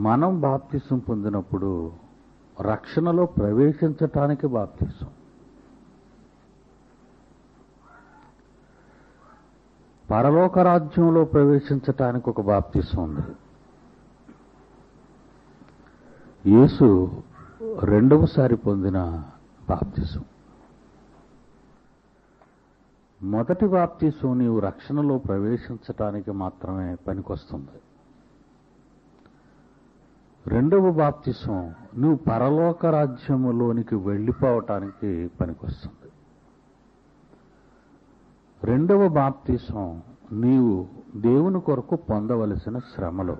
మనం బాప్తిసం పొందినప్పుడు రక్షణలో ప్రవేశించటానికి బాప్తిసం. పరలోక రాజ్యంలో ప్రవేశించటానికి ఒక బాప్తిసం ఉంది. యేసు రెండవసారి పొందిన బాప్తిసం. మొదటి బాప్తిసం నీవు రక్షణలో ప్రవేశించటానికి మాత్రమే పనికొస్తుంది. రెండవ బాప్తిసం నువ్వు పరలోక రాజ్యములోనికి వెళ్ళిపోవటానికి పనికొస్తుంది. రెండవ బాప్తిసం నీవు దేవుని కొరకు పొందవలసిన శ్రమలు.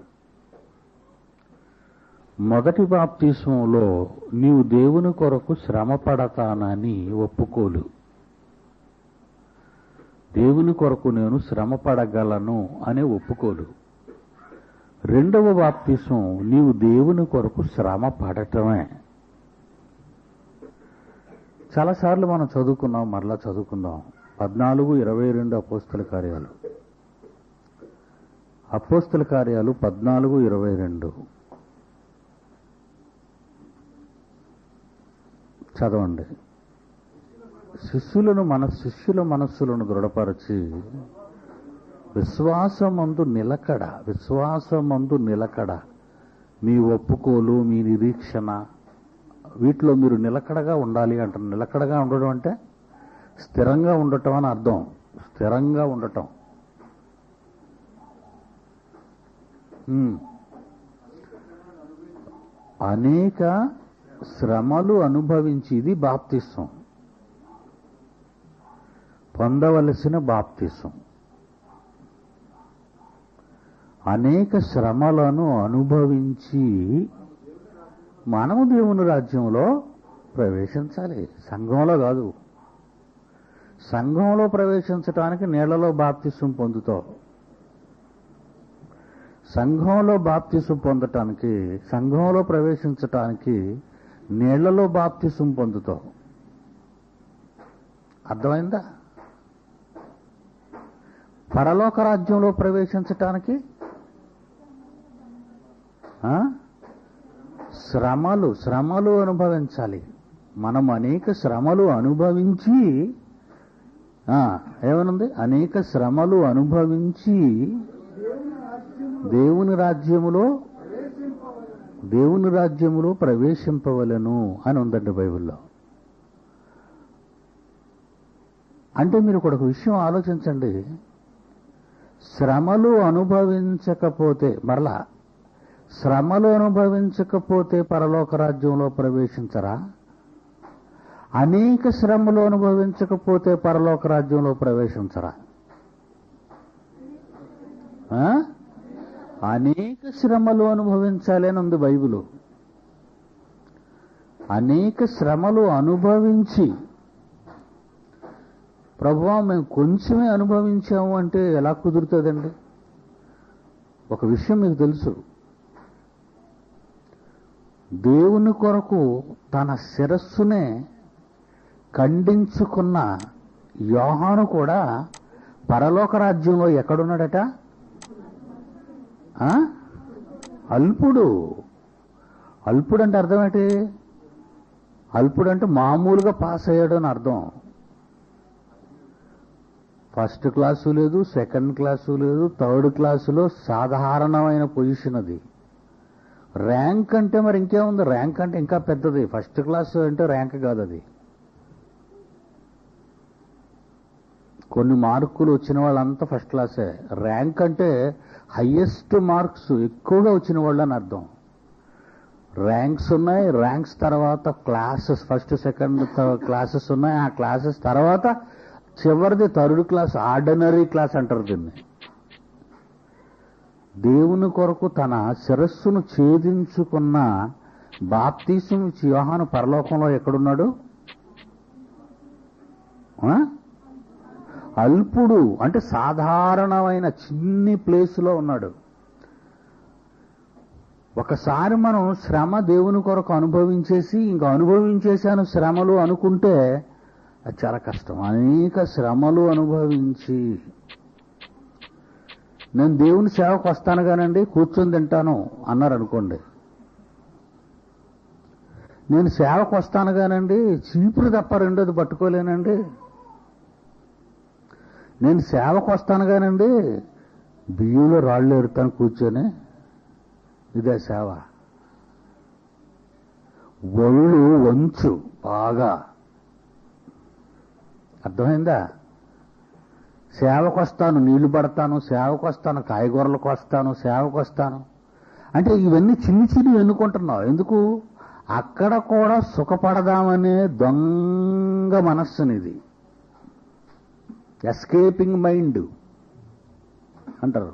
మొదటి బాప్తిసంలో నీవు దేవుని కొరకు శ్రమ పడతానని ఒప్పుకోలు. దేవుని కొరకు నేను శ్రమ పడగలను అనే ఒప్పుకోలు. రెండవ బాప్తిసం నీవు దేవుని కొరకు శ్రమ పడటమే. చాలాసార్లు మనం చదువుకున్నాం, మరలా చదువుకుందాం. 14:22 అపోస్తల కార్యాలు. అపోస్తల కార్యాలు 14:22 చదవండి. శిష్యుల మనస్సులను దృఢపరచి విశ్వాసమందు నిలకడ, మీ ఒప్పుకోలు, మీ నిరీక్షణ, వీటిలో మీరు నిలకడగా ఉండాలి అంటారు. నిలకడగా ఉండడం అంటే స్థిరంగా ఉండటం అని అర్థం. స్థిరంగా ఉండటం. అనేక శ్రమలు అనుభవించి, ఇది బాప్తిసం, పొందవలసిన బాప్తిసం. అనేక శ్రమలను అనుభవించి మనము దేవుని రాజ్యంలో ప్రవేశించాలి. సంఘంలో కాదు. సంఘంలో ప్రవేశించటానికి నీళ్లలో బాప్తిసం పొందుతావు. సంఘంలో బాప్తిసం పొందటానికి, సంఘంలో ప్రవేశించటానికి నీళ్లలో బాప్తిసం పొందుతావు. అర్థమైందా? పరలోక రాజ్యంలో ప్రవేశించటానికి శ్రమలు అనుభవించాలి. మనం అనేక శ్రమలు అనుభవించి, ఏమనుంది? అనేక శ్రమలు అనుభవించి దేవుని రాజ్యములో ప్రవేశింపవలెను అని ఉందండి బైబిల్లో. అంటే మీరు ఒక విషయం ఆలోచించండి. శ్రమలు అనుభవించకపోతే పరలోక రాజ్యంలో ప్రవేశించరా? అనేక శ్రమలు అనుభవించకపోతే పరలోక రాజ్యంలో ప్రవేశించరా? అనేక శ్రమలు అనుభవించాలి అని ఉంది బైబిలు. అనేక శ్రమలు అనుభవించి, ప్రభువా మేము కొంచెమే అనుభవించాము అంటే ఎలా కుదురుతుందండి? ఒక విషయం మీకు తెలుసు, దేవుని కొరకు తన శిరస్సునే ఖండించుకున్న యోహాను కూడా పరలోక రాజ్యంలో ఎక్కడున్నాడట? అల్పుడు. అల్పుడు అంటే అర్థం ఏంటి? అల్పుడు అంటే మామూలుగా పాస్ అయ్యాడు అని అర్థం. ఫస్ట్ క్లాసు లేదు, సెకండ్ క్లాసు లేదు, థర్డ్ క్లాసులో సాధారణమైన పొజిషన్ అది. ర్యాంక్ అంటే మరి ఇంకేముంది? ర్యాంక్ అంటే ఇంకా పెద్దది. ఫస్ట్ క్లాస్ అంటే ర్యాంక్ కాదు అది. కొన్ని మార్కులు వచ్చిన వాళ్ళంతా ఫస్ట్ క్లాసే. ర్యాంక్ అంటే హయ్యెస్ట్ మార్క్స్ ఎక్కువగా వచ్చిన వాళ్ళు అని అర్థం. ర్యాంక్స్ ఉన్నాయి, ర్యాంక్స్ తర్వాత క్లాసెస్, ఫస్ట్ సెకండ్ క్లాసెస్ ఉన్నాయి. ఆ క్లాసెస్ తర్వాత చివరిది థర్డ్ క్లాస్, ఆర్డినరీ క్లాస్ అంటారు దీన్ని. దేవుని కొరకు తన శిరస్సును ఛేదించుకున్న బాప్తీసం ఇచ్చి యోహాను పరలోకంలో ఎక్కడున్నాడు? అల్పుడు అంటే సాధారణమైన చిన్ని ప్లేసులో ఉన్నాడు. ఒకసారి మనం శ్రమ దేవుని కొరకు అనుభవించేసి ఇంకా అనుభవించేశాను శ్రమలు అనుకుంటే అది చాలా కష్టం. అనేక శ్రమలు అనుభవించి నేను దేవుని సేవకు వస్తాను కానండి, కూర్చొని తింటాను అన్నారు అనుకోండి. నేను సేవకు వస్తాను కానండి, చీపురు తప్ప రెండోది పట్టుకోలేనండి. నేను సేవకు వస్తాను కానండి, బియ్యంలో రాళ్ళు ఎరుతాను కూర్చొని. ఇదే సేవ. ఒళ్ళు వంచు బాగా. అర్థమైందా? సేవకు వస్తాను, నీళ్లు పడతాను, సేవకు వస్తాను, కాయగూరలకు వస్తాను, సేవకు వస్తాను అంటే ఇవన్నీ చిన్ని చిన్ని ఎన్నుకుంటున్నావు. ఎందుకు? అక్కడ కూడా సుఖపడదామనే దొంగ మనస్సునిది. ఎస్కేపింగ్ మైండ్ అంటారు.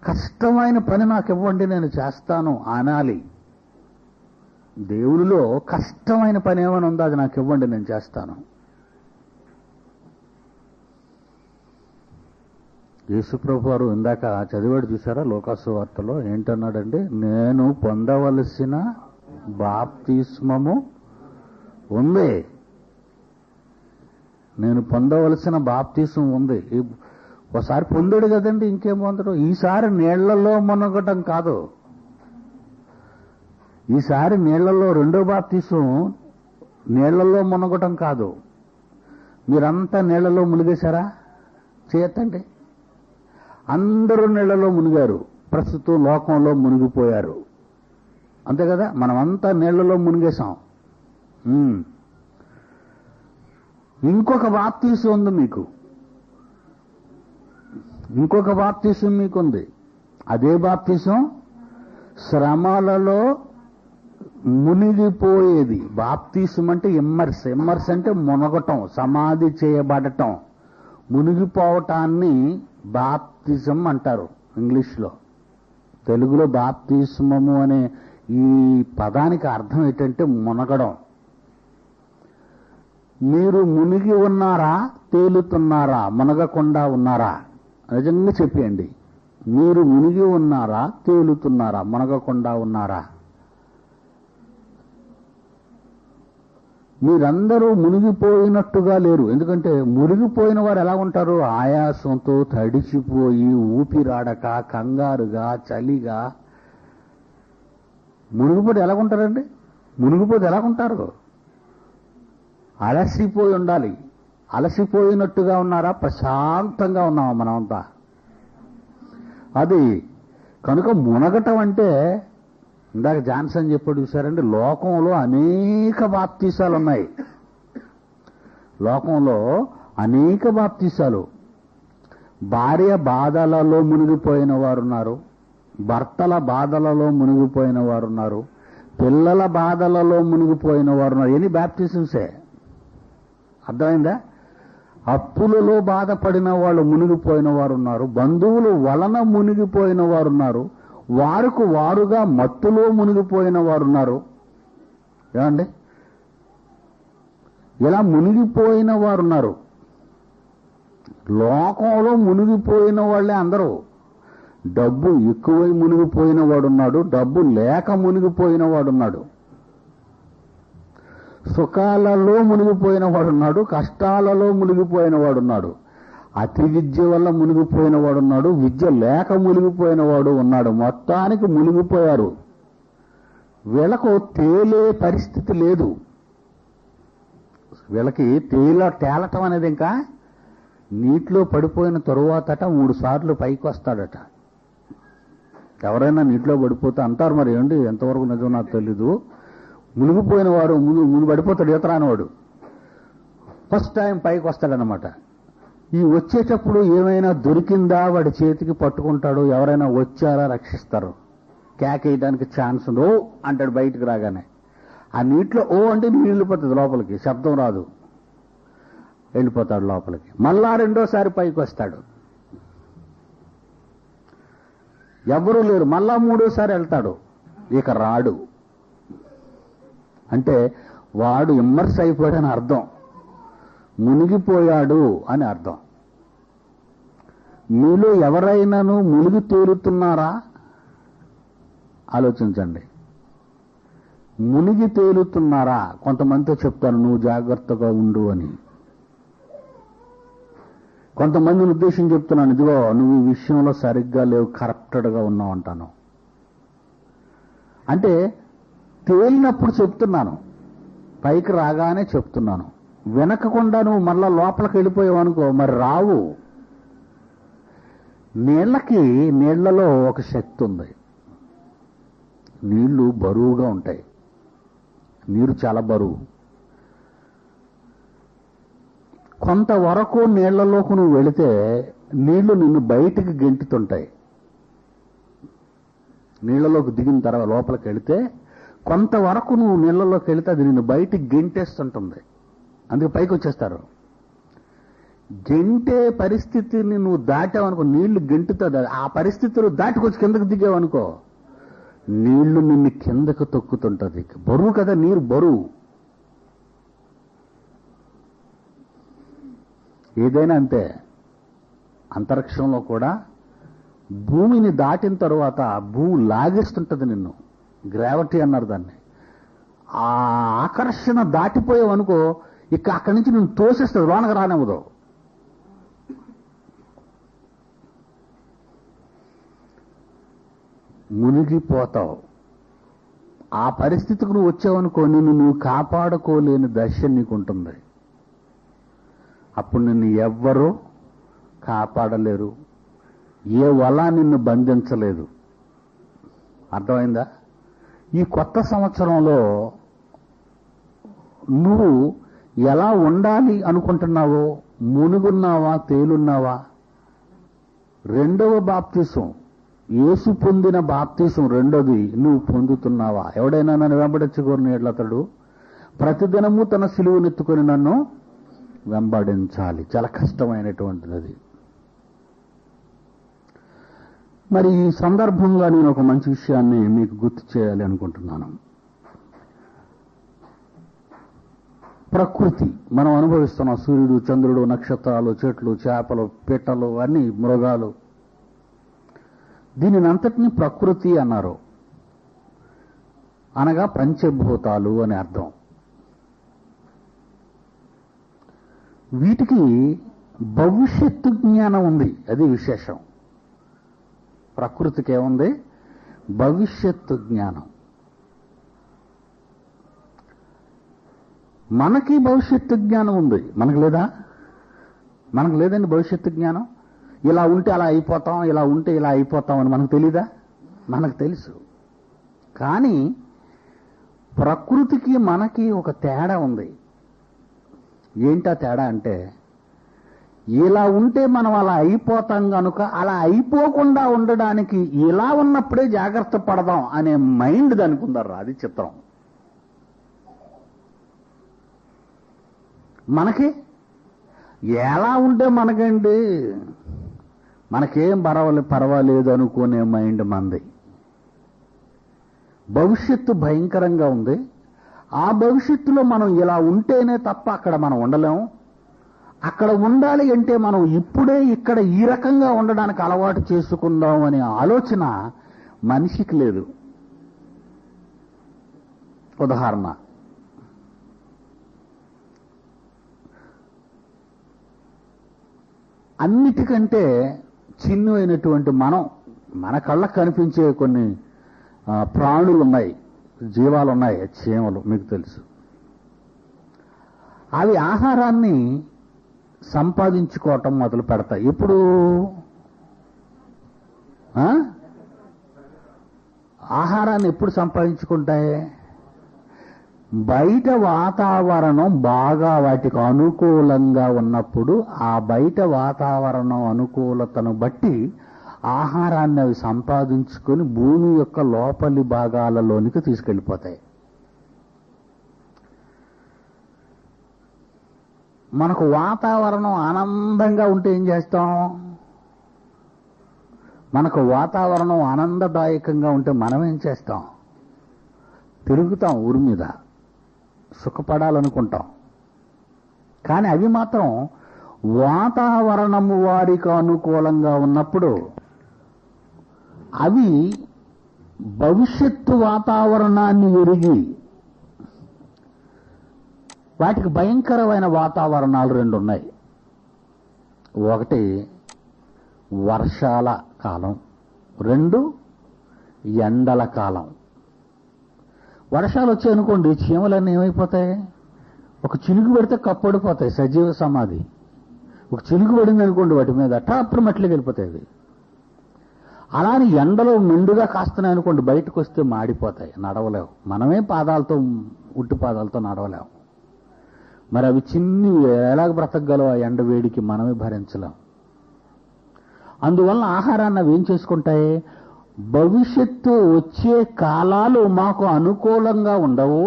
కష్టమైన పని నాకు ఇవ్వండి, నేను చేస్తాను అనాలి. దేవునిలో కష్టమైన పని ఏమైనా ఉందో అది నాకు ఇవ్వండి, నేను చేస్తాను. యేసుప్రభు వారు ఇందాక చదివాడు చూసారా లోకాసు వార్తలో? ఏంటన్నాడండి? నేను పొందవలసిన బాప్తిస్మము ఉంది, నేను పొందవలసిన బాప్తిస్మం ఉంది. ఒకసారి పొందాడు కదండి, ఇంకేం పొందడు? ఈసారి నీళ్లలో మునగటం కాదు, ఈసారి నీళ్లలో రెండో బాప్తిస్మం నీళ్లలో మునగటం కాదు. మీరంతా నీళ్లలో మునిగేశారా? చేయొద్దండి. అందరూ నీళ్లలో మునిగారు, ప్రస్తుతం లోకంలో మునిగిపోయారు. అంతే కదా? మనమంతా నీళ్లలో మునిగేశాం. ఇంకొక బాప్తిసం ఉంది మీకు, ఇంకొక బాప్తిసం మీకుంది. అదే బాప్తిసం శ్రమలలో మునిగిపోయేది. బాప్తిసం అంటే ఇమ్మర్స్. ఇమ్మర్స్ అంటే మునగటం, సమాధి చేయబడటం. మునిగిపోవటాన్ని బాప్తిజం అంటారు ఇంగ్లీష్లో. తెలుగులో బాప్తిస్మము అనే ఈ పదానికి అర్థం ఏంటంటే మునగడం. మీరు మునిగి ఉన్నారా, తేలుతున్నారా, మునగకుండా ఉన్నారా? నిజంగా చెప్పండి. మీరు మునిగి ఉన్నారా, తేలుతున్నారా, మునగకుండా ఉన్నారా? మీరందరూ మునిగిపోయినట్టుగా లేరు. ఎందుకంటే మునిగిపోయిన వారు ఎలా ఉంటారు? ఆయాసంతో తడిచిపోయి, ఊపిరాడక, కంగారుగా, చలిగా. మునిగిపోతే ఎలాగుంటారండి? మునిగిపోతే ఎలాగుంటారు? అలసిపోయి ఉండాలి. అలసిపోయినట్టుగా ఉన్నారా? ప్రశాంతంగా ఉన్నామా మనమంతా? అది కనుక మునగటం అంటే ఇందాక జాన్సన్ చెప్పాడు చూసారండి, లోకంలో అనేక బాప్తీసాలు ఉన్నాయి. లోకంలో అనేక బాప్తీసాలు. భార్య బాధలలో మునిగిపోయిన వారు ఉన్నారు, భర్తల బాధలలో మునిగిపోయిన వారు ఉన్నారు, పిల్లల బాధలలో మునిగిపోయిన వారు ఉన్నారు. ఎన్ని బాప్టిజమ్సే. అర్థమైందా? అప్పులలో బాధపడిన వాళ్ళు మునిగిపోయిన వారు ఉన్నారు, బంధువులు వలన మునిగిపోయిన వారు ఉన్నారు, వారికి వారుగా మత్తులో మునిగిపోయిన వారు ఉన్నారు. ఏమండి? ఇలా మునిగిపోయిన వారు ఉన్నారు. లోకంలో మునిగిపోయిన వాళ్ళే అందరూ. డబ్బు ఎక్కువై మునిగిపోయిన వాడున్నాడు, డబ్బు లేక మునిగిపోయిన వాడున్నాడు, సుఖాలలో మునిగిపోయిన వాడున్నాడు, కష్టాలలో మునిగిపోయిన వాడున్నాడు, అతి విద్య వల్ల మునిగిపోయిన వాడున్నాడు, విద్య లేక మునిగిపోయిన వాడు ఉన్నాడు. మొత్తానికి మునిగిపోయారు. వీళ్ళకు తేలే పరిస్థితి లేదు. వీళ్ళకి తేలటం అనేది ఇంకా నీటిలో పడిపోయిన తరువాతట 3 సార్లు పైకి వస్తాడట. ఎవరైనా నీటిలో పడిపోతే అంటారు, మరి ఏంటి ఎంతవరకు నిజం నాకు తెలీదు, మునిగిపోయిన వాడు ముందు పడిపోతాడు ఈతరానివాడు. ఫస్ట్ టైం పైకి వస్తాడనమాట. ఈ వచ్చేటప్పుడు ఏమైనా దొరికిందా వాడి చేతికి పట్టుకుంటాడు, ఎవరైనా వచ్చారా రక్షిస్తారు. కేకేయడానికి ఛాన్స్ ఉంది. ఓ అంటాడు బయటికి రాగానే. ఆ నీటిలో ఓ అంటే నీళ్ళు వెళ్ళిపోతుంది లోపలికి, శబ్దం రాదు, వెళ్ళిపోతాడు లోపలికి. మళ్ళా రెండోసారి పైకి వస్తాడు, ఎవరూ లేరు. మళ్ళా 3ఓసారి వెళ్తాడు, ఇక రాడు. అంటే వాడు ఇమ్మర్స్ అయిపోయాడని అర్థం, మునిగిపోయాడు అని అర్థం. మీలో ఎవరైనాను మునిగి తేలుతున్నారా? ఆలోచించండి. మునిగి తేలుతున్నారా? కొంతమందితో చెప్తాను, నువ్వు జాగ్రత్తగా ఉండు అని. కొంతమందిని ఉద్దేశం చెప్తున్నాను, ఇదిగో నువ్వు ఈ విషయంలో సరిగ్గా లేవు, కరప్టెడ్గా ఉన్నావు అంటాను. అంటే తేలినప్పుడు చెప్తున్నాను, పైకి రాగానే చెప్తున్నాను. వెనకకుండా నువ్వు మళ్ళా లోపలికి వెళ్ళిపోయావు అనుకో, మరి రావు. నీళ్లలో ఒక శక్తి ఉంది. నీళ్లు బరువుగా ఉంటాయి, నీరు చాలా బరువు. కొంతవరకు నీళ్లలోకి నువ్వు వెళితే నీళ్లు నిన్ను బయటికి గెంటుతుంటాయి. నీళ్లలోకి దిగిన తర్వాత లోపలికి వెళితే కొంతవరకు నువ్వు నీళ్లలోకి వెళితే అది నిన్ను బయటికి గెంటేస్తుంటుంది. అందుకే పైకి వచ్చేస్తారు. గెంటే పరిస్థితిని నువ్వు దాటావనుకో, నీళ్లు గెంటుతుంది. ఆ పరిస్థితులు దాటుకొచ్చి కిందకు దిగావనుకో, నీళ్లు నిన్ను కిందకు తొక్కుతుంటది. బరువు కదా, నీరు బరువు. ఏదైనా అంతే. అంతరిక్షంలో కూడా భూమిని దాటిన తరువాత భూమి లాగేస్తుంటది నిన్ను. గ్రావిటీ అన్నారు దాన్ని. ఆ ఆకర్షణ దాటిపోయావనుకో, ఇక అక్కడి నుంచి నిన్ను తోసేస్తుంది, లోనకు రానివ్వదు. మునిగిపోతావు. ఆ పరిస్థితికి నువ్వు వచ్చావనుకో, నిన్ను నువ్వు కాపాడుకోలేని దశ నీకుంటుంది. అప్పుడు నిన్ను ఎవ్వరూ కాపాడలేరు, ఏ వల నిన్ను బంధించలేదు. అర్థమైందా? ఈ కొత్త సంవత్సరంలో నువ్వు ఎలా ఉండాలి అనుకుంటున్నావో, మునుగున్నావా, తేలున్నావా? రెండవ బాప్తిసం, యేసు పొందిన బాప్తిసం రెండోది నువ్వు పొందుతున్నావా? ఎవడైనా నన్ను వెంబడించుకోని ఎట్లతడు ప్రతిదినము తన సిలువనెత్తుకొని నన్ను వెంబడించాలి. చాలా కష్టమైనటువంటిది అది. మరి ఈ సందర్భంగా నేను ఒక మంచి విషయాన్ని మీకు గుర్తు చేయాలి అనుకుంటున్నాను. ప్రకృతి మనం అనుభవిస్తున్నాం. సూర్యుడు, చంద్రుడు, నక్షత్రాలు, చెట్లు, చేపలు, పిట్టలు, అన్ని మృగాలు, దీనిని అంతటినీ ప్రకృతి అన్నారు. అనగా పంచభూతాలు అని అర్థం. వీటికి భవిష్యత్తు జ్ఞానం ఉంది, అది విశేషం. ప్రకృతికి ఏముంది? భవిష్యత్తు జ్ఞానం. మనకి భవిష్యత్తు జ్ఞానం ఉంది, మనకు లేదా? మనకు లేదండి భవిష్యత్తు జ్ఞానం. ఇలా ఉంటే అలా అయిపోతాం, ఇలా ఉంటే ఇలా అయిపోతాం అని మనకు తెలీదా? మనకు తెలుసు. కానీ ప్రకృతికి మనకి ఒక తేడా ఉంది. ఏంటా తేడా అంటే, ఇలా ఉంటే మనం అలా అయిపోతాం కనుక అలా అయిపోకుండా ఉండడానికి ఇలా ఉన్నప్పుడే జాగ్రత్త పడదాం అనే మైండ్ దానికి ఉందర్రా. అది చిత్రం. మనకి ఎలా ఉంటే మనకండి, మనకేం పర్వాలేదు అనుకునే మైండ్ మంది. భవిష్యత్తు భయంకరంగా ఉంది. ఆ భవిష్యత్తులో మనం ఇలా ఉంటేనే తప్ప అక్కడ మనం ఉండలేము. అక్కడ ఉండాలి అంటే మనం ఇప్పుడే ఇక్కడ ఈ రకంగా ఉండడానికి అలవాటు చేసుకుందాం అనే ఆలోచన మనిషికి లేదు. ఉదాహరణ, అన్నిటికంటే చిన్ను అయినటువంటి మన కళ్ళకు కనిపించే కొన్ని ప్రాణులు ఉన్నాయి, జీవాలు ఉన్నాయి, చీమలు, మీకు తెలుసు. అవి ఆహారాన్ని సంపాదించుకోవటం మొదలు పెడతాయి. ఇప్పుడు ఆహారాన్ని ఎప్పుడు సంపాదించుకుంటాయి? బయట వాతావరణం బాగా వాటికి అనుకూలంగా ఉన్నప్పుడు ఆ బయట వాతావరణం అనుకూలతను బట్టి ఆహారాన్ని అవి సంపాదించుకొని భూమి యొక్క లోపలి భాగాలలోనికి తీసుకెళ్ళిపోతాయి. మనకు వాతావరణం ఆనందంగా ఉంటే ఏం చేస్తాం? మనకు వాతావరణం ఆనందదాయకంగా ఉంటే మనం ఏం చేస్తాం? తిరుగుతాం ఊరి మీద, సుఖపడాలనుకుంటాం. కానీ అవి మాత్రం వాతావరణము వారికి అనుకూలంగా ఉన్నప్పుడు అవి భవిష్యత్తు వాతావరణాన్ని ఎరిగి వాటికి భయంకరమైన వాతావరణాలు రెండు ఉన్నాయి. ఒకటి వర్షాల కాలం, 2 ఎండల కాలం. వర్షాలు వచ్చాయనుకోండి, చీమలన్నీ ఏమైపోతాయి? ఒక చినుకు పెడితే కప్పడిపోతాయి, సజీవ సమాధి. ఒక చినుకు పడింది అనుకోండి వాటి మీద, అప్పుడు మట్టిలోకి వెళ్ళిపోతాయి అవి. అలానే ఎండలో మెండుగా కాస్తున్నాయి అనుకోండి, బయటకు వస్తే మాడిపోతాయి, నడవలేవు. మనమే ఉట్టి పాదాలతో నడవలేము. మరి అవి చిన్ని ఎలాగ బ్రతకగలవు? ఆ ఎండ వేడికి మనమే భరించలేం. అందువల్ల ఆహారాన్ని అవి ఏం చేసుకుంటాయి? భవిష్యత్తు వచ్చే కాలాలు మాకు అనుకూలంగా ఉండవు,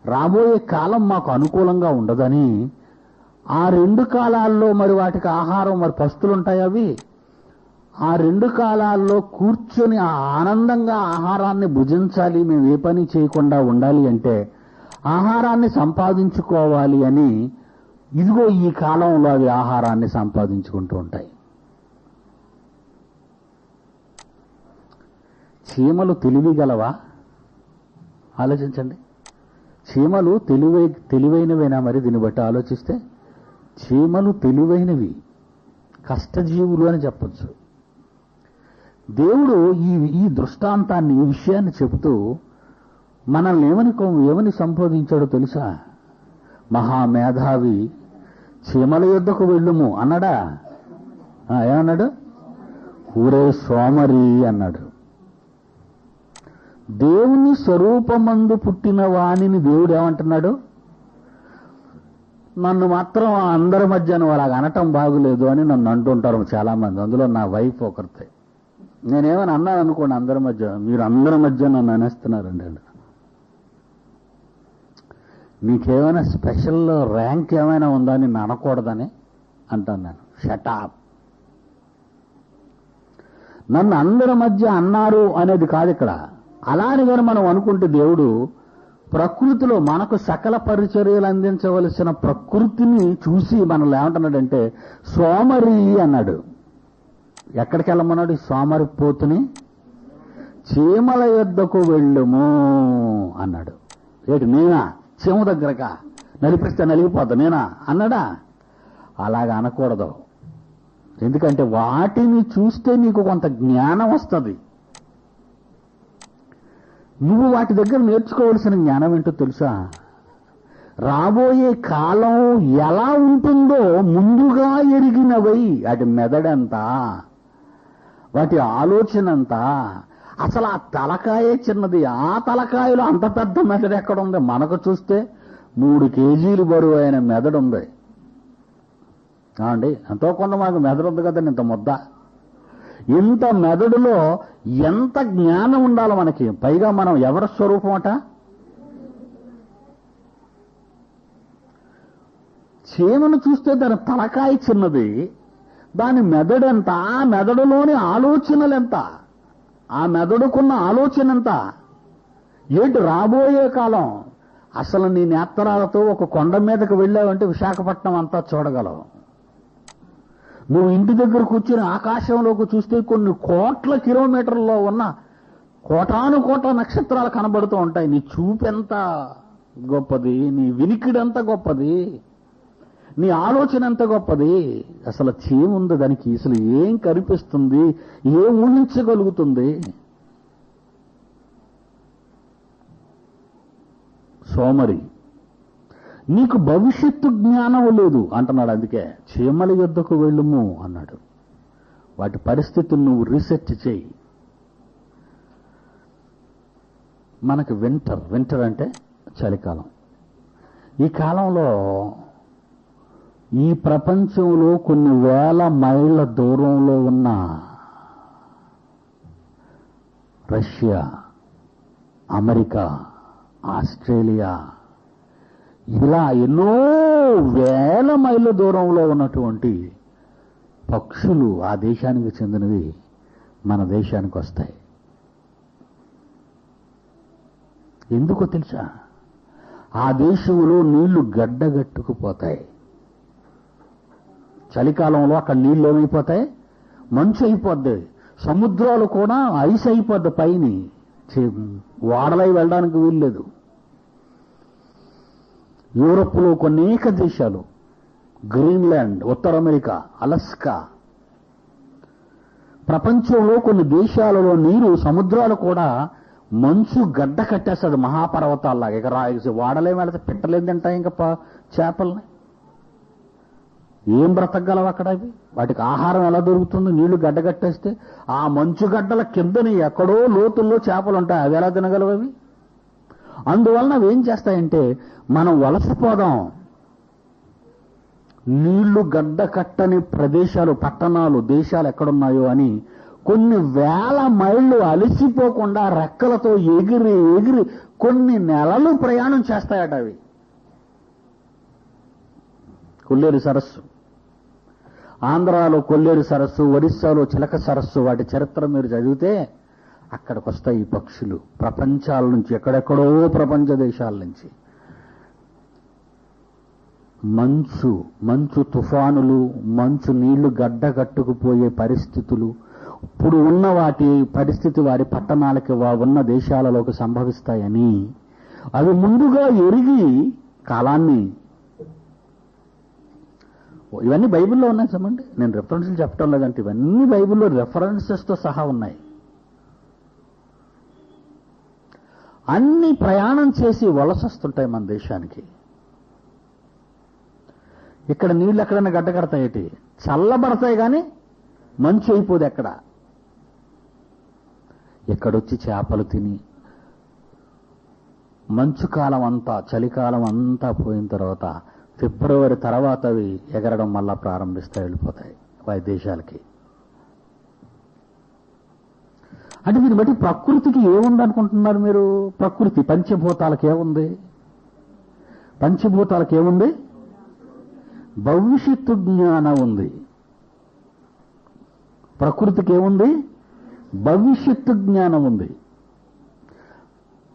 రాబోయే కాలం మాకు అనుకూలంగా ఉండదని ఆ 2 కాలాల్లో మరి వాటికి ఆహారం, మరి పస్తులుంటాయి అవి. ఆ 2 కాలాల్లో కూర్చొని ఆనందంగా ఆహారాన్ని భుజించాలి, మేము ఏ పని చేయకుండా ఉండాలి అంటే ఆహారాన్ని సంపాదించుకోవాలి అని ఇదిగో ఈ కాలంలో అవి ఆహారాన్ని సంపాదించుకుంటూ ఉంటాయి. చీమలు తెలివిగలవా? ఆలోచించండి. చీమలు తెలివైనవేనా? మరి దీన్ని బట్టి ఆలోచిస్తే చీమలు తెలివైనవి, కష్టజీవులు అని చెప్పచ్చు. దేవుడు ఈ దృష్టాంతాన్ని, ఈ విషయాన్ని చెబుతూ మనల్ని ఏమని సంబోధించాడో తెలుసా? మహామేధావి చీమల యొద్దకు వెళ్ళుము అన్నాడా? ఏమన్నాడు? ఊరే సోమరి అన్నాడు. దేవుని స్వరూపమందు పుట్టిన వాణిని దేవుడు ఏమంటున్నాడు? నన్ను మాత్రం అందరి మధ్యన అలాగ అనటం బాగులేదు అని నన్ను అంటుంటారు చాలా మంది. అందులో నా వైఫ్ ఒకరితే. నేనేమని అన్నాను అనుకోండి, అందరి మధ్య, మీరు అందరి మధ్య నన్ను అనేస్తున్నారండి. నీకేమైనా స్పెషల్ ర్యాంక్ ఏమైనా ఉందా అని నన్ను అనకూడదని అంటాను నేను. షటాప్. నన్ను అందరి మధ్య అన్నారు అనేది కాదు ఇక్కడ. అలాని కానీ మనం అనుకుంటే దేవుడు ప్రకృతిలో మనకు సకల పరిచర్యలు అందించవలసిన ప్రకృతిని చూసి మనల్ని ఏమంటున్నాడంటే సోమరి అన్నాడు. ఎక్కడికి వెళ్ళమన్నాడు? సోమరి పోతుని చీమల యొద్దకు వెళ్ళుము అన్నాడు. ఏంటి నేనా? చీమ దగ్గరకా? నలిపిస్తే నలిగిపోతా నేనా అన్నాడా? అలాగా అనకూడదు. ఎందుకంటే వాటిని చూస్తే నీకు కొంత జ్ఞానం వస్తుంది. నువ్వు వాటి దగ్గర నేర్చుకోవాల్సిన జ్ఞానం ఏంటో తెలుసా? రాబోయే కాలం ఎలా ఉంటుందో ముందుగా ఎరిగినవై. వాటి మెదడంతా, వాటి ఆలోచనంతా. అసలు ఆ తలకాయే చిన్నది. ఆ తలకాయలో అంత పెద్ద మెదడు ఎక్కడ ఉంది? మనకు చూస్తే 3 కేజీలు బరువు అయిన మెదడు ఉంది అండి. ఎంతో కొంత మనకు మెదడు ఉంది కదండి, ఇంత ముద్ద. ఇంత మెదడులో ఎంత జ్ఞానం ఉండాలి మనకి. పైగా మనం ఎవరి స్వరూపం అట? చీమను చూస్తే దాని తలకాయ చిన్నది, దాని మెదడెంత, ఆ మెదడులోని ఆలోచనలెంత, ఆ మెదడుకున్న ఆలోచన ఎంత. ఏంటి రాబోయే కాలం? అసలు నీ నేత్రాలతో ఒక కొండ మీదకు వెళ్ళావంటే విశాఖపట్నం అంతా చూడగలవు. నువ్వు ఇంటి దగ్గర కూర్చుని ఆకాశంలోకి చూస్తే కొన్ని కోట్ల కిలోమీటర్లలో ఉన్న కోటాను కోట్ల నక్షత్రాలు కనబడుతూ ఉంటాయి. నీ చూపెంత గొప్పది, నీ వినికిడంత గొప్పది, నీ ఆలోచన ఎంత గొప్పది. అసలు చీముంది దానికి అసలు ఏం కనిపిస్తుంది, ఏం ఊహించగలుగుతుంది? సోమరి, నీకు భవిష్యత్తు జ్ఞానం లేదు అంటున్నాడు. అందుకే చీమల యొద్దకు వెళ్ళుము అన్నాడు. వాటి పరిస్థితులు నువ్వు రీసెర్చ్ చేయి. మనకు వింటర్ అంటే చలికాలం. ఈ కాలంలో ఈ ప్రపంచంలో కొన్ని వేల మైళ్ళ దూరంలో ఉన్న రష్యా, అమెరికా, ఆస్ట్రేలియా, ఇలా ఎన్నో వేల మైళ్ళ దూరంలో ఉన్నటువంటి పక్షులు ఆ దేశానికి చెందినవి మన దేశానికి వస్తాయి. ఎందుకో తెలుసా? ఆ దేశంలో నీళ్లు గడ్డగట్టుకుపోతాయి. చలికాలంలో అక్కడ నీళ్లు ఏమైపోతాయి? మంచు అయిపోద్ది. సముద్రాలు కూడా ఐస్ అయిపోద్ది. పైని వాడలై వెళ్ళడానికి వీల్లేదు. యూరోప్లో అనేక దేశాలు గ్రీన్లాండ్, ఉత్తర అమెరికా, అలస్కా. ప్రపంచంలో కొన్ని దేశాలలో నీరు, సముద్రాలు కూడా మంచు గడ్డ కట్టేస్తుంది మహాపర్వతాల్లాగా. ఇక వాడలేం వెళితే పిట్టలేం తింటాయి ఇంకా చేపల్ని. ఏం బ్రతకగలవు అక్కడ అవి? వాటికి ఆహారం ఎలా దొరుకుతుంది? నీళ్లు గడ్డ కట్టేస్తే ఆ మంచు గడ్డల కిందని ఎక్కడో లోతుల్లో చేపలు ఉంటాయి, అవి ఎలా తినగలవు అవి? అందువలన అవి ఏం చేస్తాయంటే, మనం వలసపోదాం, నీళ్లు గడ్డ కట్టని ప్రదేశాలు, పట్టణాలు, దేశాలు ఎక్కడున్నాయో అని కొన్ని వేల మైళ్ళు అలసిపోకుండా రెక్కలతో ఎగిరి ఎగిరి కొన్ని నెలలు ప్రయాణం చేస్తాయట అవి. కొల్లేరు సరస్సు, ఆంధ్రాలో కొల్లేరు సరస్సు, ఒరిస్సాలో చిలక సరస్సు, వాటి చరిత్ర మీరు చదివితే అక్కడికి వస్తాయి ఈ పక్షులు. ప్రపంచాల నుంచి, ఎక్కడెక్కడో ప్రపంచ దేశాల నుంచి. మంచు తుఫానులు, మంచు నీళ్లు గడ్డ కట్టుకుపోయే పరిస్థితులు ఇప్పుడు ఉన్న వాటి పరిస్థితి వారి పట్టణాలకి ఉన్న దేశాలలోకి సంభవిస్తాయని అవి ముందుగా ఎరిగి కాలాన్ని, ఇవన్నీ బైబిల్లో ఉన్నాయి చూడండి. నేను రెఫరెన్స్లు చెప్పడం లేదంటే ఇవన్నీ బైబిల్లో రెఫరెన్సెస్తో సహా ఉన్నాయి. అన్ని ప్రయాణం చేసి వలసొస్తుంటాయి మన దేశానికి. ఇక్కడ నీళ్ళు ఎక్కడైనా గడ్డ కడతాయేటి? చల్లబడతాయి కానీ మంచు అయిపోదు ఎక్కడ. ఎక్కడొచ్చి చేపలు తిని మంచు కాలం అంతా, చలికాలం అంతా పోయిన తర్వాత ఫిబ్రవరి తర్వాత అవి ఎగరడం మళ్ళా ప్రారంభిస్తాయి, వెళ్ళిపోతాయి వారి దేశాలకి. అంటే దీన్ని బట్టి ప్రకృతికి ఏముందనుకుంటున్నారు మీరు? ప్రకృతి పంచభూతాలకు ఏముంది? పంచభూతాలకు ఏముంది? భవిష్యత్తు జ్ఞానం ఉంది. ప్రకృతికి ఏముంది? భవిష్యత్తు జ్ఞానం ఉంది.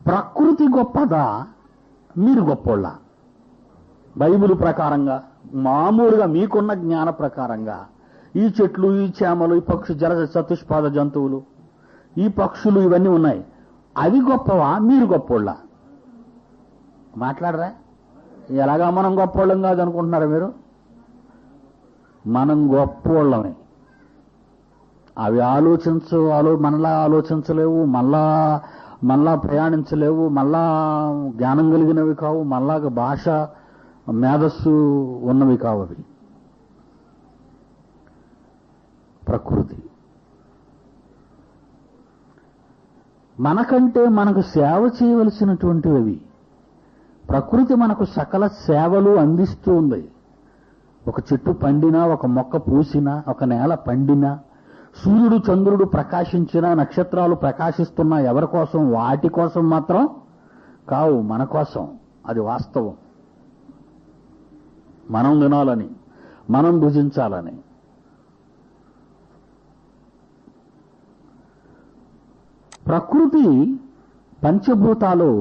ప్రకృతి గొప్పదా, మీరు గొప్పోళ్ళ? బైబిల్ ప్రకారంగా, మామూలుగా మీకున్న జ్ఞాన ప్రకారంగా ఈ చెట్లు, ఈ చేమలు, ఈ పక్షి, చతుష్పాద జంతువులు, ఈ పక్షులు ఇవన్నీ ఉన్నాయి, అవి గొప్పవా, మీరు గొప్పోళ్ళ? మాట్లాడరా? ఎలాగా మనం గొప్పోళ్ళం కాదు అనుకుంటున్నారా మీరు? మనం గొప్పోళ్ళమే. అవి మనలా ఆలోచించలేవు, మళ్ళా ప్రయాణించలేవు, మళ్ళా జ్ఞానం కలిగినవి కావు, మళ్ళా భాష మేధస్సు ఉన్నవి కావు. అవి ప్రకృతి. మనకంటే మనకు సేవ చేయవలసినటువంటివి. ప్రకృతి మనకు సకల సేవలు అందిస్తూ ఉంది. ఒక చెట్టు పండినా, ఒక మొక్క పూసినా, ఒక నేల పండినా, సూర్యుడు చంద్రుడు ప్రకాశించినా, నక్షత్రాలు ప్రకాశిస్తున్నా ఎవరి కోసం? వాటి కోసం మాత్రం కావు, మన కోసం. అది వాస్తవం. మనం తినాలని, మనం భుజించాలని. ప్రకృతి పంచభూతాలు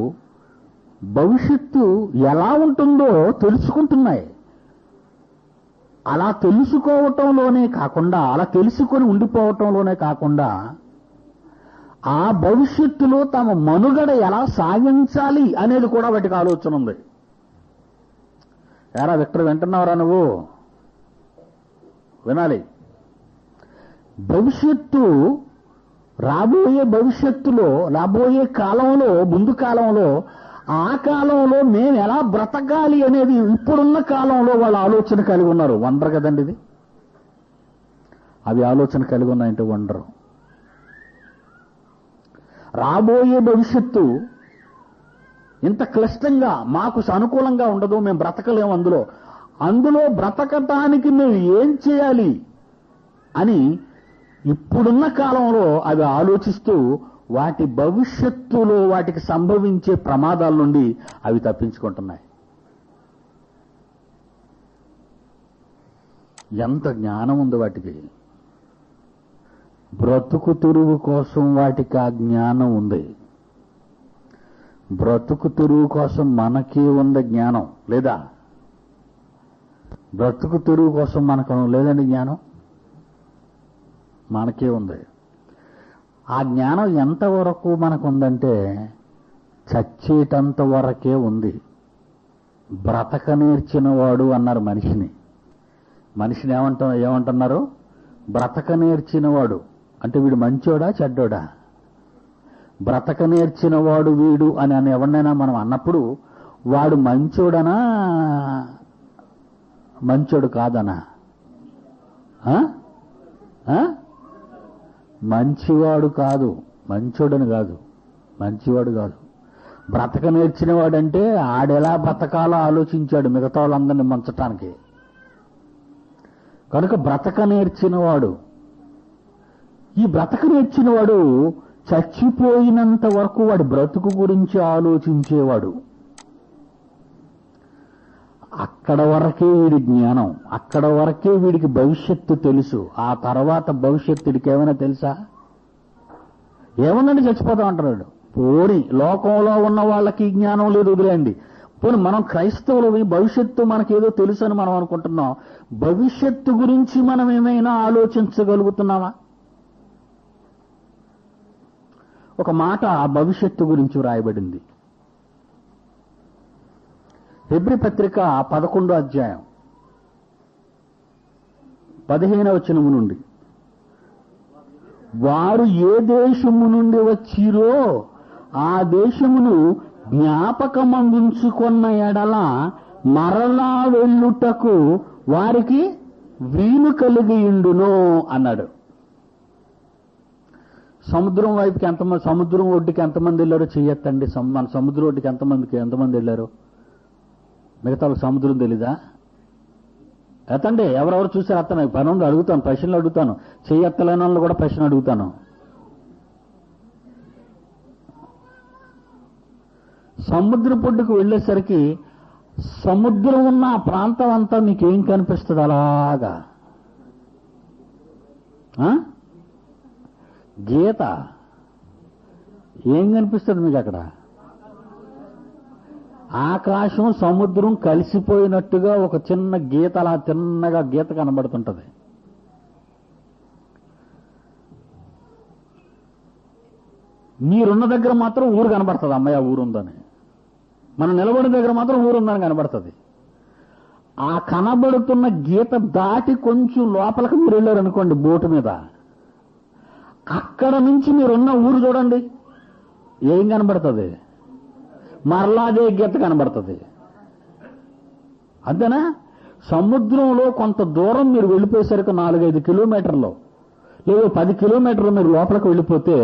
భవిష్యత్తు ఎలా ఉంటుందో తెలుసుకుంటున్నాయి. అలా తెలుసుకోవటంలోనే కాకుండా, అలా తెలుసుకొని ఉండిపోవటంలోనే కాకుండా, ఆ భవిష్యత్తులో తమ మనుగడ ఎలా సాగించాలి అనేది కూడా వాటికి ఆలోచన ఉంది. ఎరా విక్టర్, వింటున్నావురా నువ్వు? వినాలి. భవిష్యత్తు, రాబోయే కాలంలో, ముందు కాలంలో, ఆ కాలంలో మేము ఎలా బ్రతకాలి అనేది ఇప్పుడున్న కాలంలో వాళ్ళ ఆలోచన కలిగి ఉన్నారు. వండర్ కదండి ఇది. అవి ఆలోచన కలిగి ఉన్నాయంటే వండరు. రాబోయే భవిష్యత్తు ఇంత క్లిష్టంగా, మాకు అనుకూలంగా ఉండదు, మేము బ్రతకలేము అందులో బ్రతకటానికి మేము ఏం చేయాలి అని ఇప్పుడున్న కాలంలో అవి ఆలోచిస్తూ వాటి భవిష్యత్తులో వాటికి సంభవించే ప్రమాదాల నుండి అవి తప్పించుకుంటున్నాయి. ఎంత జ్ఞానం ఉంది వాటికి! బ్రతుకు తెరువు కోసం వాటికి ఆ జ్ఞానం ఉంది. బ్రతుకు తెరువు కోసం మనకి ఉంది జ్ఞానం లేదా? బ్రతుకు తెరువు కోసం మనకు లేదండి జ్ఞానం? మనకే ఉంది. ఆ జ్ఞానం ఎంతవరకు మనకుందంటే చచ్చేటంత వరకే ఉంది. బ్రతక నేర్చిన వాడు అన్నారు మనిషిని. మనిషిని ఏమంటున్నారు? బ్రతక నేర్చినవాడు. అంటే వీడు మంచోడా చెడ్డోడా? బ్రతక నేర్చినవాడు వీడు అని ఎవరినైనా మనం అన్నప్పుడు వాడు మంచోడనా మంచోడు కాదనా? మంచివాడు కాదు, మంచోడని కాదు, మంచివాడు కాదు. బ్రతక నేర్చినవాడంటే ఆడెలా బ్రతకాలో ఆలోచించాడు మిగతా వాళ్ళందరినీ మంచటానికి. కనుక బ్రతక నేర్చినవాడు. ఈ బ్రతక నేర్చినవాడు చచ్చిపోయినంత వరకు వాడి బ్రతుకు గురించి ఆలోచించేవాడు. అక్కడ వరకే వీడి జ్ఞానం, అక్కడ వరకే వీడికి భవిష్యత్తు తెలుసు. ఆ తర్వాత భవిష్యత్తుడికి ఏమైనా తెలుసా? ఏమన్నాడు? చచ్చిపోతాం అంటున్నాడు. పోని లోకంలో ఉన్న వాళ్ళకి జ్ఞానం లేదు, వదిలేయండి. పోనీ మనం క్రైస్తవులు భవిష్యత్తు మనకేదో తెలుసు అని మనం అనుకుంటున్నాం. భవిష్యత్తు గురించి మనం ఏమైనా ఆలోచించగలుగుతున్నామా? ఒక మాట భవిష్యత్తు గురించి వ్రాయబడింది. హెబ్రీ పత్రిక 11వ అధ్యాయం 15వ వచనము నుండి, వారు ఏ దేశము నుండి వచ్చిరో ఆ దేశమును జ్ఞాపకమందుంచుకున్న ఎడల మరలా వెళ్ళుటకు వారికి వీలు కలిగియుండును అన్నాడు. సముద్రం వైపుకి ఎంతమంది, సముద్రం ఒడ్డుకి ఎంతమంది వెళ్ళారో చెయ్యొద్దండి. మన సముద్రం ఒడ్డుకి ఎంతమంది వెళ్ళారు? మిగతా సముద్రం తెలీదా? ఎత్తండి. ఎవరెవరు చూసారు ఎత్తాను. పని ఉంది, అడుగుతాను, ప్రశ్నలు అడుగుతాను. చెయ్యెత్తలేని వాళ్ళు కూడా ప్రశ్న అడుగుతాను. సముద్ర పొడ్డుకు వెళ్ళేసరికి సముద్రం ఉన్న ఆ ప్రాంతం అంతా మీకేం కనిపిస్తుంది? అలాగా గీత ఏం కనిపిస్తుంది మీకు అక్కడ? ఆకాశం సముద్రం కలిసిపోయినట్టుగా ఒక చిన్న గీత, అలా చిన్నగా గీత కనబడుతుంటది. మీరున్న దగ్గర మాత్రం ఊరు కనబడుతుంది. అమ్మాయి ఊరు ఉందని. మనం నిలబడిన దగ్గర మాత్రం ఊరు ఉందని కనబడుతుంది. ఆ కనబడుతున్న గీత దాటి కొంచెం లోపలికి మీరు వెళ్ళారనుకోండి బోటు మీద, అక్కడ నుంచి మీరున్న ఊరు చూడండి, ఏం కనబడుతుంది? మరలా అదే గీత కనబడుతుంది. అంతేనా? సముద్రంలో కొంత దూరం మీరు వెళ్ళిపోయేసరికి 4-5 కిలోమీటర్లు లేదా 10 కిలోమీటర్లు మీరు లోపలికి వెళ్ళిపోతే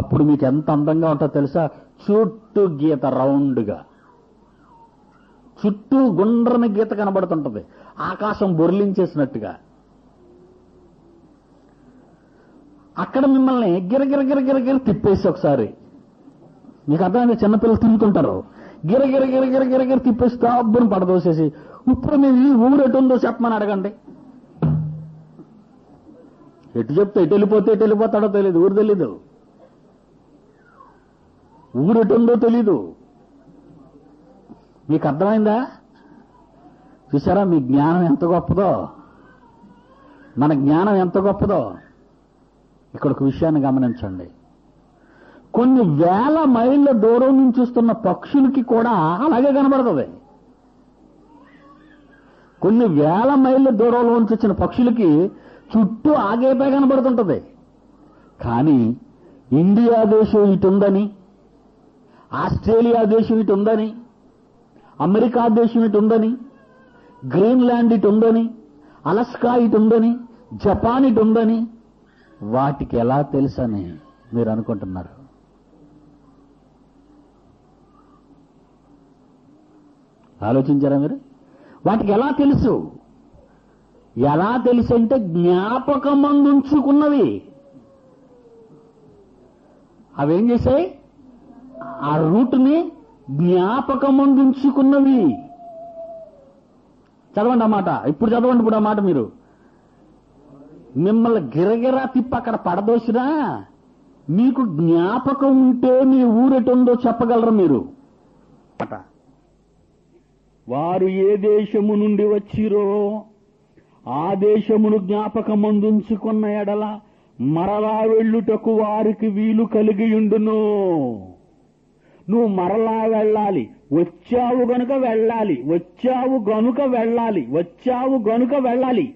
అప్పుడు మీకు ఎంత అందంగా ఉంటుందో తెలుసా? చుట్టూ గీత రౌండ్గా, చుట్టూ గుండ్రని గీత కనబడుతుంటది, ఆకాశం బొర్లించేసినట్టుగా. అక్కడ మిమ్మల్ని గిరగిర తిప్పేసి ఒకసారి, మీకు అర్థమైంది, చిన్నపిల్లలు తిరుగుతుంటారు, గిరగిర తిప్పేసి తాబ్బుని పడదోసేసి, ఇప్పుడు మీరు ఈ ఊరు ఎటు ఉందో చెప్పమని అడగండి. ఎటు చెప్తే ఎటు వెళ్ళిపోతాడో తెలియదు, ఊరు తెలీదు, ఊరు ఎటు ఉందో తెలీదు. మీకు అర్థమైందా? చూసారా మీ జ్ఞానం ఎంత గొప్పదో, మన జ్ఞానం ఎంత గొప్పదో. ఇక్కడ ఒక విషయాన్ని గమనించండి. కొన్ని వేల మైళ్ళ దూరం నుంచి చూస్తున్న పక్షులకి కూడా అలాగే కనబడుతుంది. కొన్ని వేల మైళ్ళ దూరంలో నుంచి వచ్చిన పక్షులకి చుట్టూ ఆగేపై కనబడుతుంటది. కానీ ఇండియా దేశం ఇటు ఉందని, ఆస్ట్రేలియా దేశం ఇటు ఉందని, అమెరికా దేశం ఇటు ఉందని, గ్రీన్లాండ్ ఇటు ఉందని, అలస్కా ఇటు ఉందని, జపాన్ ఇటు ఉందని వాటికి ఎలా తెలుసని మీరు అనుకుంటున్నారు? ఆలోచించారా మీరు? వాటికి ఎలా తెలుసు? ఎలా తెలుసు అంటే జ్ఞాపకం అందించుకున్నవి. అవేం చేశాయి? ఆ రూట్ని జ్ఞాపకం అందించుకున్నవి. చదవండి ఆ మాట, ఇప్పుడు చదవండి. ఇప్పుడు ఆ మాట మీరు మిమ్మల్ని గిరగిరా తిప్పి అక్కడ పడదోసినా మీకు జ్ఞాపకం ఉంటే మీ ఊరెటుందో చెప్పగలరు మీరు. వారు ఏ దేశము నుండి వచ్చిరో ఆ దేశమును జ్ఞాపకమందుంచుకున్న ఎడల మరలా వెళ్ళుటకు వారికి వీలు కలిగియుండును. నువ్వు మరలా వెళ్ళాలి, వచ్చావు గనుక వెళ్ళాలి, వచ్చావు గనుక వెళ్ళాలి, వచ్చావు గనుక వెళ్ళాలి.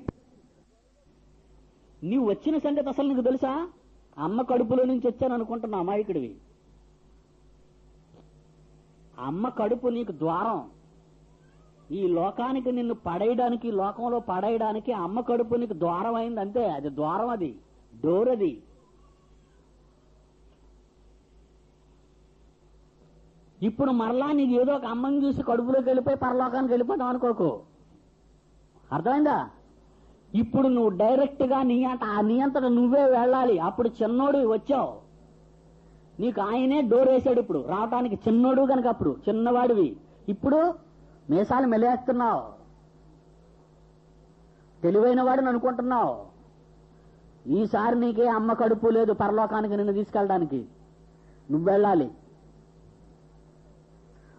నీవు వచ్చిన సంగతి అసలు నీకు తెలుసా? అమ్మ కడుపులో నుంచి వచ్చాను అనుకుంటున్నా అమాయకుడివి. అమ్మ కడుపు నీకు ద్వారం. ఈ లోకానికి నిన్ను పడేయడానికి, లోకంలో పడేయడానికి అమ్మ కడుపు నీకు ద్వారం అయింది అంతే. అది ద్వారం, అది డోర్. అది ఇప్పుడు మరలా నీకు ఏదో ఒక అమ్మని చూసి కడుపులోకి వెళ్ళిపోయి పరలోకానికి వెళ్ళిపోతావు అనుకోకు. అర్థమైందా? ఇప్పుడు నువ్వు డైరెక్ట్ గా నీ అంతట నువ్వే వెళ్ళాలి. అప్పుడు చిన్నోడు వచ్చావు, నీకు ఆయనే డోర్ వేసాడు. ఇప్పుడు రావటానికి చిన్నోడు గనక అప్పుడు చిన్నవాడివి. ఇప్పుడు మీసాలు మెలేస్తున్నావు, తెలివైన వాడిని అనుకుంటున్నావు. ఈసారి నీకే అమ్మ కడుపు లేదు పరలోకానికి నిన్ను తీసుకెళ్ళడానికి. నువ్వు వెళ్ళాలి.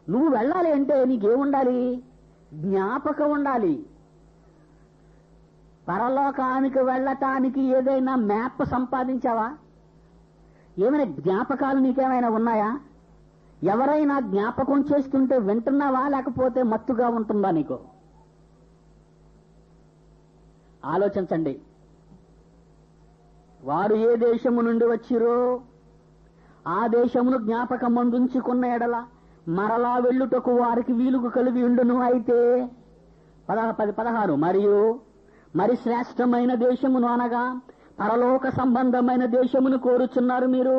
నువ్వు వెళ్ళాలి అంటే నీకేముండాలి? జ్ఞాపకం ఉండాలి. పరలోకానికి వెళ్ళటానికి ఏదైనా మ్యాప్ సంపాదించావా? ఏమైనా జ్ఞాపకాలు నీకేమైనా ఉన్నాయా? ఎవరైనా జ్ఞాపకం చేస్తుంటే వింటున్నావా, లేకపోతే మత్తుగా ఉంటుందా నీకు? ఆలోచించండి. వారు ఏ దేశము నుండి వచ్చిరో ఆ దేశమును జ్ఞాపకం ముందుంచుకున్న ఎడల మరలా వెళ్ళుటకు వారికి వీలుకు కలిగి ఉండును. అయితే 16 మరి శ్రేష్టమైన దేశమును అనగా పరలోక సంబంధమైన దేశమును కోరుచున్నారు మీరు.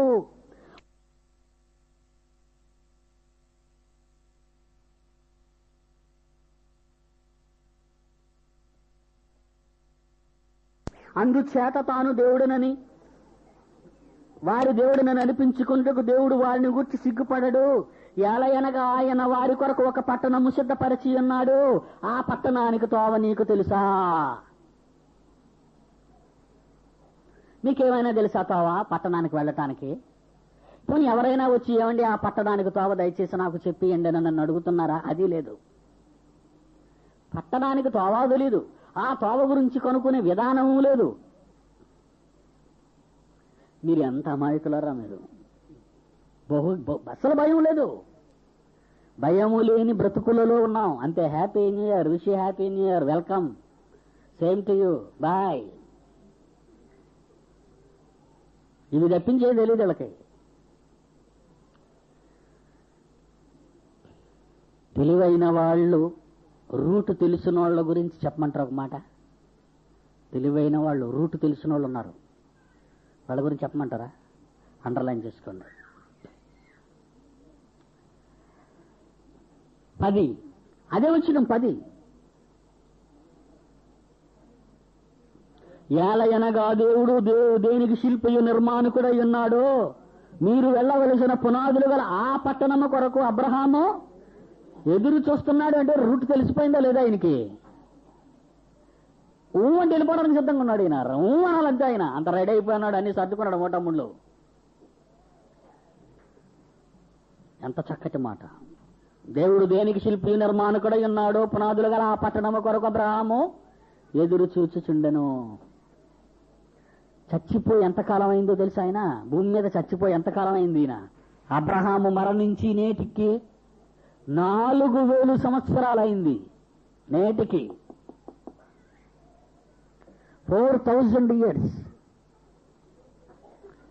అందుచేత తాను దేవుడనని వారి దేవుడిని అనిపించుకుంటకు దేవుడు వారిని గుర్చి సిగ్గుపడడు. ఎలయనగా ఆయన వారి కొరకు ఒక పట్టణము సిద్ధపరిచి ఉన్నాడు. ఆ పట్టణానికి తోవ నీకు తెలుసా? మీకేమైనా తెలుసా తోవ పట్టణానికి వెళ్ళటానికి? పోనీ ఎవరైనా వచ్చి ఏమండి ఆ పట్టణానికి తోవ దయచేసి నాకు చెప్పియండి అని నన్ను అడుగుతున్నారా? అది లేదు. పట్టణానికి తోవ తెలీదు, ఆ తోవ గురించి కనుక్కునే విధానము లేదు. మీరు ఎంత అమాయకులారా మీరు! అసలు భయం లేదు. భయము లేని బ్రతుకులలో ఉన్నాం అంతే. Happy new year, wish you happy new year, welcome, same to you, bye. ఇవి తప్పించేది తెలియదు వీళ్ళకి. తెలివైన వాళ్ళు, రూట్ తెలిసిన వాళ్ళ గురించి చెప్పమంటారు ఒక మాట. తెలివైన వాళ్ళు, రూట్ తెలిసిన వాళ్ళు ఉన్నారు, వాళ్ళ గురించి చెప్పమంటారా? అండర్లైన్ చేసుకోండి. 10 అదే వచ్చిన 10. ఏలయనగా దేవుడు దేనికి శిల్పియు నిర్మాణకుడై ఉన్నాడో మీరు వెళ్ళవలసిన పునాదులు గల ఆ పట్టణము కొరకు అబ్రహాము ఎదురు చూస్తున్నాడు. అంటే రూట్ తెలిసిపోయిందా లేదా ఆయనకి? అంటే వెళ్ళిపోవడానికి సిద్ధంగా ఉన్నాడు ఈయన. అనాలంతే. ఆయన అంత రెడీ అయిపోయినాడు, అన్ని సర్దుకున్నాడు మోటమ్ముళ్ళు. ఎంత చక్కటి మాట! దేవుడు దేనికి శిల్పి నిర్మాణకుడై ఉన్నాడో పునాదులు గల ఆ పట్టణము కొరకు అబ్రహాము ఎదురు చూచుచుండెను. చచ్చిపోయి ఎంతకాలం అయిందో తెలుసా? ఆయన భూమి మీద చచ్చిపోయి ఎంతకాలం అయింది ఈయన? అబ్రహాము మరణించి నేటికి 4000 సంవత్సరాలైంది. నేటికి 4000 years.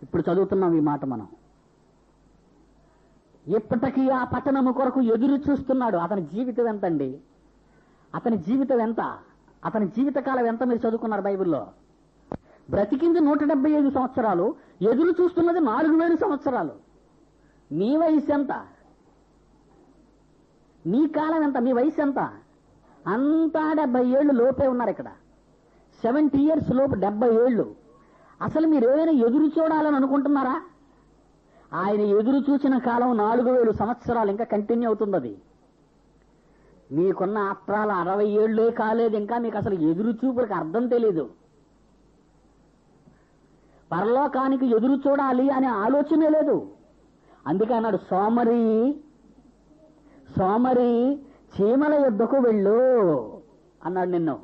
ఇప్పుడు చదువుతున్నాం ఈ మాట మనం. ఇప్పటికీ ఆ పట్టణము కొరకు ఎదురు చూస్తున్నాడు. అతని జీవితం ఎంతండి? అతని జీవితం ఎంత? అతని జీవితకాలం ఎంత? మీరు చదువుకున్నారు బైబిల్లో. బ్రతికింది 175 సంవత్సరాలు, ఎదురు చూస్తున్నది 4000 సంవత్సరాలు. మీ వయసు ఎంత? మీ కాలం ఎంత? మీ వయసు ఎంత? అంతా 70 ఏళ్ళు లోపే ఉన్నారు ఇక్కడ. 70 years లోపు 70 ఏళ్ళు. అసలు మీరు ఏదైనా ఎదురు చూడాలని అనుకుంటున్నారా? ఆయన ఎదురు చూసిన కాలం 4000 సంవత్సరాలు ఇంకా కంటిన్యూ అవుతుంది. అది మీకున్న ఆత్రాల 60 ఏళ్ళే కాలేదు ఇంకా. మీకు అసలు ఎదురు చూపులకు అర్థం తెలీదు. పరలోకానికి ఎదురు చూడాలి అనే ఆలోచనే లేదు. అందుకే అన్నాడు, సోమరి చీమల యొద్దకు వెళ్ళు అన్నాడు. నిన్ను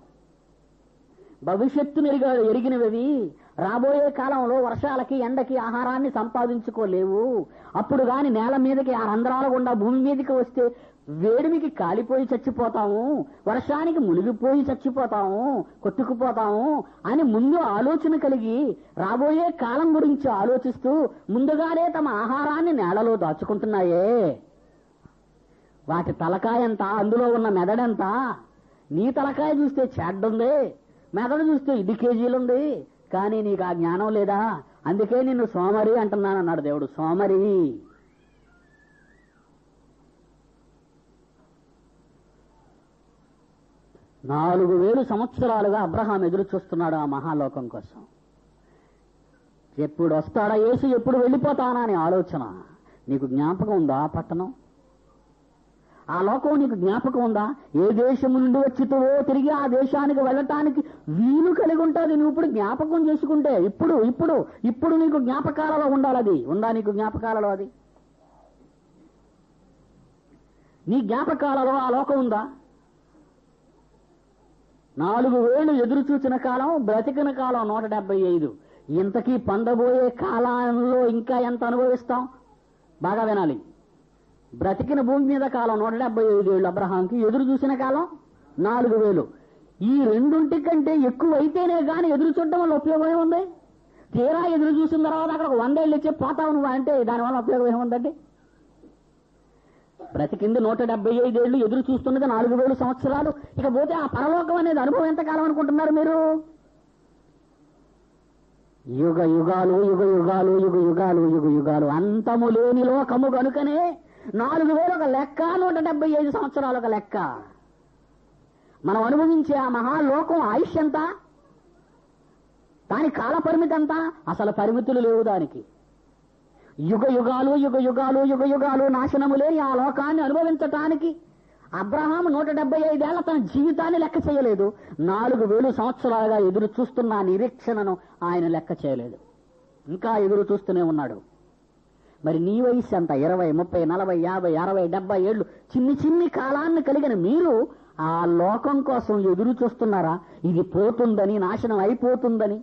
భవిష్యత్తును ఎరిగినవి రాబోయే కాలంలో వర్షాలకి ఎండకి ఆహారాన్ని సంపాదించుకోలేవు. అప్పుడు గాని నేల మీదకి ఆ రంధ్రాల గుండా భూమి మీదకి వస్తే వేడిమికి కాలిపోయి చచ్చిపోతాము, వర్షానికి మునిగిపోయి చచ్చిపోతాము, కొట్టుకుపోతాము అని ముందు ఆలోచన కలిగి రాబోయే కాలం గురించి ఆలోచిస్తూ ముందుగానే తమ ఆహారాన్ని నేలలో దాచుకుంటున్నాయే. వాటి తలకాయంత, అందులో ఉన్న మెదడంత. నీ తలకాయ చూస్తే చెడ్డుంది, మెదడు చూస్తే 10 కేజీలుంది, కానీ నీకు ఆ జ్ఞానం లేదా. అందుకే నిన్ను సోమరి అంటున్నానన్నాడు దేవుడు. సోమరి. 4000 సంవత్సరాలుగా అబ్రహాం ఎదురు చూస్తున్నాడు ఆ మహాలోకం కోసం. ఎప్పుడు వస్తాడా యేసు, ఎప్పుడు వెళ్ళిపోతానా అని ఆలోచన. నీకు జ్ఞాపకం ఉందా ఆ పట్టణం, ఆ లోకం నీకు జ్ఞాపకం ఉందా? ఏ దేశము నుండి వచ్చితువో తిరిగి ఆ దేశానికి వెళ్ళటానికి వీలు కలిగి ఉంటుంది. నువ్వు ఇప్పుడు జ్ఞాపకం చేసుకుంటే ఇప్పుడు నీకు జ్ఞాపకాలలో ఉండాలి. అది ఉందా నీకు జ్ఞాపకాలలో? అది నీ జ్ఞాపకాలలో ఆ లోకం ఉందా? 4000 ఎదురు చూచిన కాలం, బ్రతికిన కాలం 175. ఇంతకీ పొందబోయే కాలంలో ఇంకా ఎంత అనుభవిస్తాం? బాగా వినాలి. బ్రతికిన భూమి మీద కాలం 175 ఏళ్ళు అబ్రహాంకి, ఎదురు చూసిన కాలం 4000. ఈ రెండుంటి కంటే ఎక్కువైతేనే గాని ఎదురు చూడడం వల్ల ఉపయోగం ఏముంది? తీరా ఎదురు చూసిన తర్వాత అక్కడ 100 ఏళ్ళు ఇచ్చే పోతావు నువ్వు అంటే దానివల్ల ఉపయోగం ఏముందండి? బ్రతికింది 175 ఏళ్ళు, ఎదురు చూస్తున్నది 4000 సంవత్సరాలు. ఇకపోతే ఆ పరలోకం అనేది అనుభవం ఎంతకాలం అనుకుంటున్నారు మీరు? యుగ యుగాలు, యుగ యుగాలు, యుగ యుగాలు, యుగ యుగాలు, అంతము లేని లోకము కనుకనే 4000 ఒక లెక్క, 175 సంవత్సరాలు ఒక లెక్క. మనం అనుభవించే ఆ మహాలోకం ఆయుష్ ఎంత? దాని కాల పరిమితి ఎంత? అసలు పరిమితులు లేవు దానికి. యుగ యుగాలు, యుగ యుగాలు, యుగ యుగాలు నాశనము లేని ఆ లోకాన్ని అనుభవించటానికి అబ్రహాం 175 ఏళ్ల తన జీవితాన్ని లెక్క చేయలేదు. 4000 సంవత్సరాలుగా ఎదురు చూస్తున్న నిరీక్షణను ఆయన లెక్క చేయలేదు. ఇంకా ఎదురు చూస్తూనే ఉన్నాడు. మరి నీ వయసు ఎంత? 20, 30, 40, 50, 60, 70 ఏళ్ళు చిన్ని కాలాన్ని కలిగిన మీరు ఆ లోకం కోసం ఎదురు చూస్తున్నారా? ఇది పోతుందని, నాశనం అయిపోతుందని,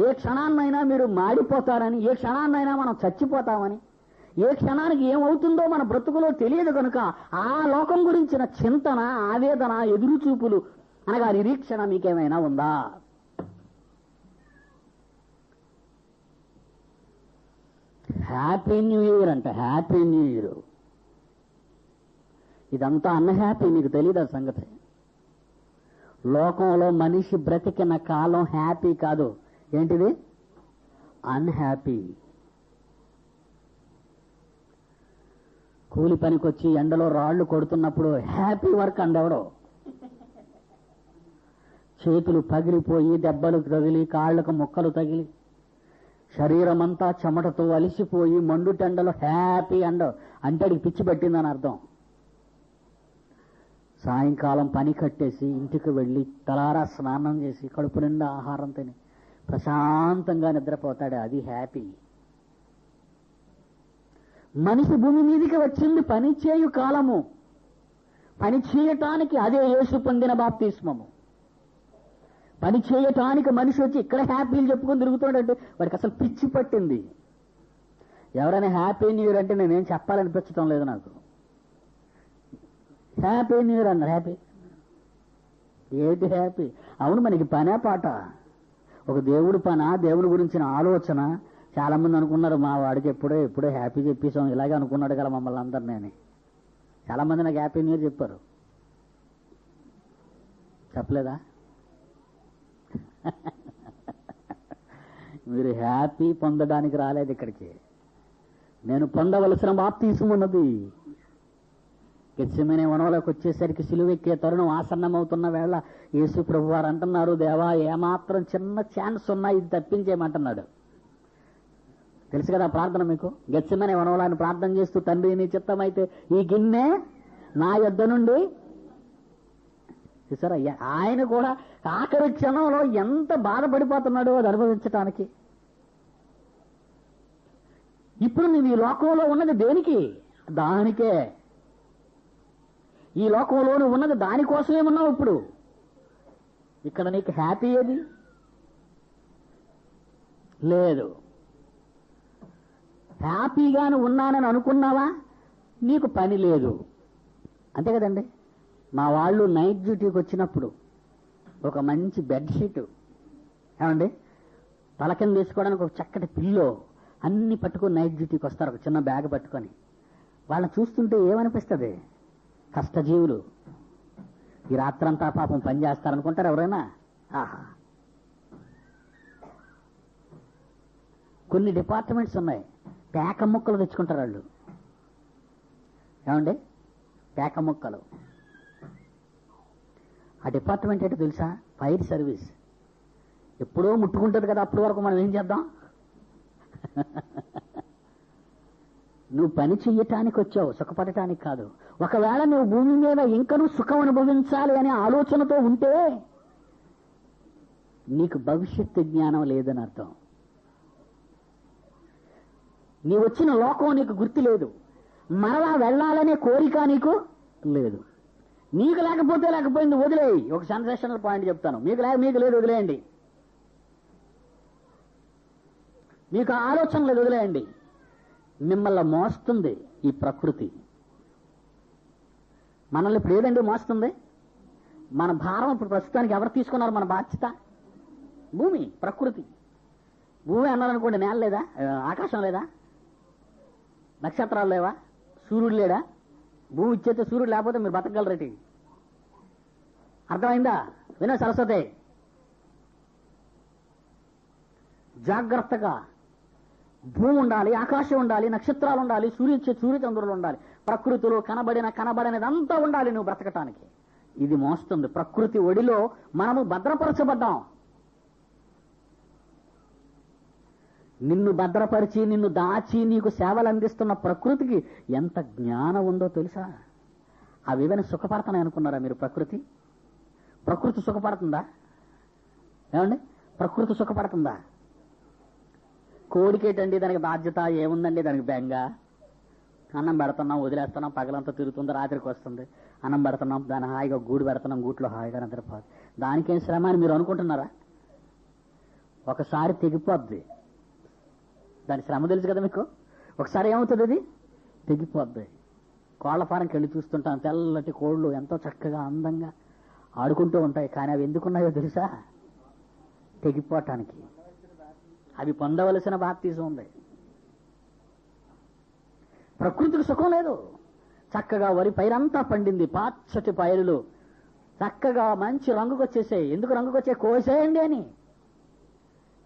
ఏ క్షణాన్నైనా మీరు మాడిపోతారని, ఏ క్షణాన్నైనా మనం చచ్చిపోతామని, ఏ క్షణానికి ఏమవుతుందో మన బ్రతుకులో తెలియదు కనుక ఆ లోకం గురించిన చింతన, ఆవేదన, ఎదురుచూపులు అనగా నిరీక్షణ మీకేమైనా ఉందా? హ్యాపీ న్యూ ఇయర్ అంట, హ్యాపీ న్యూ ఇయర్. ఇదంతా అన్హ్యాపీ, నీకు తెలియదు ఆ సంగతి. లోకంలో మనిషి బ్రతికిన కాలం హ్యాపీ కాదు. ఏంటిది? అన్హ్యాపీ. కూలి పనికొచ్చి ఎండలో రాళ్లు కొడుతున్నప్పుడు హ్యాపీ వర్క్ అండెవడో. చేతులు పగిలిపోయి, దెబ్బలు తగిలి, కాళ్లకు ముక్కలు తగిలి, శరీరం అంతా చెమటతో అలిసిపోయి మండుటెండలో హ్యాపీ అంటే పిచ్చి పట్టిందని అర్థం. సాయంకాలం పని కట్టేసి ఇంటికి వెళ్ళి తలారా స్నానం చేసి కడుపు నిండా ఆహారం తిని ప్రశాంతంగా నిద్రపోతాడు. అది హ్యాపీ. మనిషి భూమి మీదికి వచ్చింది పని చేయు కాలము. పని చేయటానికి అదే యేసు పొందిన బాప్తిస్మము. పని చేయటానికి మనిషి వచ్చి ఇక్కడ హ్యాపీలు చెప్పుకొని తిరుగుతాడంటే వాడికి అసలు పిచ్చి పట్టింది. ఎవరైనా హ్యాపీ న్యూ ఇయర్ అంటే నేనేం చెప్పాలనిపించడం లేదు నాకు. హ్యాపీ న్యూ ఇయర్ అన్నారు. హ్యాపీ ఏంటి హ్యాపీ? అవును, మనకి పనే పాట. ఒక దేవుడు పన, దేవుడి గురించిన ఆలోచన. చాలా మంది అనుకున్నారు మా వాడికి ఎప్పుడో హ్యాపీ చెప్పేసాం, ఇలాగే అనుకున్నాడు కదా మమ్మల్ని అందరినీ అని. చాలా మంది నాకు హ్యాపీ న్యూ ఇయర్ చెప్పారు. చెప్పలేదా? మీరు హ్యాపీ పొందడానికి రాలేదు ఇక్కడికి. నేను పొందవలసిన బాప్తిసం ఉన్నది. గెత్సెమనే వనంలోకి వచ్చేసరికి సిలువెక్కే తరుణం ఆసన్నమవుతున్న వేళ యేసు ప్రభు వారు అంటున్నారు, దేవా ఏమాత్రం చిన్న ఛాన్స్ ఉన్నా ఇది తప్పించేయమంటున్నాడు. తెలుసు కదా ప్రార్థన మీకు. గెత్సెమనే వనంలో ఆయన ప్రార్థన చేస్తూ, తండ్రి నీ చిత్తమైతే ఈ గిన్నె నా యొద్ద నుండి. చూసారా, ఆయన కూడా ఆఖరి క్షణంలో ఎంత బాధపడిపోతున్నాడో అది అనుభవించటానికి. ఇప్పుడు నువ్వు ఈ లోకంలో ఉన్నది దేనికి? దానికే. ఈ లోకంలో నువ్వు ఉన్నది దానికోసమే ఉన్నావు. ఇప్పుడు ఇక్కడ నీకు హ్యాపీ ఏది? లేదు. హ్యాపీగానే ఉన్నానని అనుకున్నావా, నీకు పని లేదు. అంతే కదండి. మా వాళ్ళు నైట్ డ్యూటీకి వచ్చినప్పుడు ఒక మంచి బెడ్షీటు, ఏమండి, తల కింద వేసుకోవడానికి ఒక చక్కటి పిల్లో అన్ని పట్టుకొని నైట్ డ్యూటీకి వస్తారు, ఒక చిన్న బ్యాగ్ పట్టుకొని. వాళ్ళని చూస్తుంటే ఏమనిపిస్తుంది? కష్టజీవులు, ఈ రాత్రంతా పాపం పని చేస్తారనుకుంటారు ఎవరైనా? ఆహా. కొన్ని డిపార్ట్మెంట్స్ ఉన్నాయి, పేక ముక్కలు తెచ్చుకుంటారు వాళ్ళు. ఏమండి, పేక ముక్కలు. ఆ డిపార్ట్మెంట్ ఏంటో తెలుసా? Fire service. ఎప్పుడో ముట్టుకుంటుంది కదా, అప్పటి వరకు మనం ఏం చేద్దాం? నువ్వు పని చెయ్యటానికి వచ్చావు, సుఖపడటానికి కాదు. ఒకవేళ నువ్వు భూమి మీద ఇంకనూ సుఖం అనుభవించాలి అనే ఆలోచనతో ఉంటే నీకు భవిష్యత్తు జ్ఞానం లేదని అర్థం. నీ వచ్చిన లోకం నీకు గుర్తు లేదు, మరలా వెళ్ళాలనే కోరిక నీకు లేదు. నీకు లేకపోయింది, వదిలేయి. ఒక సెన్సేషనల్ పాయింట్ చెప్తాను, మీకు లేదు, వదిలేయండి. మీకు ఆలోచన లేదు, వదిలేయండి. మిమ్మల్ని మోస్తుంది ఈ ప్రకృతి. మనల్ని ఇప్పుడు ఏదండి మోస్తుంది? మన భారం ఇప్పుడు ప్రస్తుతానికి ఎవరు తీసుకున్నారు? మన బాధ్యత భూమి, ప్రకృతి. భూమి అన్నారనుకోండి, నేల లేదా, ఆకాశం లేదా, నక్షత్రాలు లేవా, సూర్యుడు లేడా? భూమి ఇచ్చేస్తే సూర్యుడు లేకపోతే మీరు బతకగలరేటి? అర్థమైందా? వినో సరస్వతి, జాగ్రత్తగా. భూమి ఉండాలి, ఆకాశం ఉండాలి, నక్షత్రాలు ఉండాలి, సూర్యచంద్రులు ఉండాలి, ప్రకృతిలో కనబడనిదంతా ఉండాలి నువ్వు బ్రతకటానికి. ఇది మోస్తుంది. ప్రకృతి ఒడిలో మనము భద్రపరచబడ్డాం. నిన్ను భద్రపరిచి, నిన్ను దాచి, నీకు సేవలు అందిస్తున్న ప్రకృతికి ఎంత జ్ఞానం ఉందో తెలుసా? అవేమైనా సుఖపడతానని అనుకున్నారా మీరు? ప్రకృతి సుఖపడుతుందా? ఏమండి, ప్రకృతి సుఖపడుతుందా? కోడికేటండి దానికి బాధ్యత ఏముందండి? దానికి బెంగ. అన్నం పెడుతున్నాం, వదిలేస్తున్నాం, పగలంతా తిరుగుతుంది, రాత్రికి వస్తుంది. అన్నం పెడుతున్నాం, దాని హాయిగా గూడు పెడుతున్నాం, గూట్లో హాయిగా నిద్రపోదు. దానికేం శ్రమ అని మీరు అనుకుంటున్నారా? ఒకసారి తెగిపోద్ది. దాని శ్రమ తెలుసు కదా మీకు. ఒకసారి ఏమవుతుంది? అది తెగిపోద్ది. కోళ్ల ఫారంకి వెళ్ళి చూస్తుంటాం, తెల్లటి కోళ్ళు ఎంతో చక్కగా అందంగా ఆడుకుంటూ ఉంటాయి. కానీ అవి ఎందుకున్నాయో తెలుసా? తెగిపోవటానికి. అవి పొందవలసిన బాప్తిజం ఉంది. ప్రకృతికి సుఖం లేదు. చక్కగా వరి పైరంతా పండింది, పచ్చటి పైరులు చక్కగా మంచి రంగుకు వచ్చేసాయి. ఎందుకు రంగుకు వచ్చాయి? కోసేయండి అని.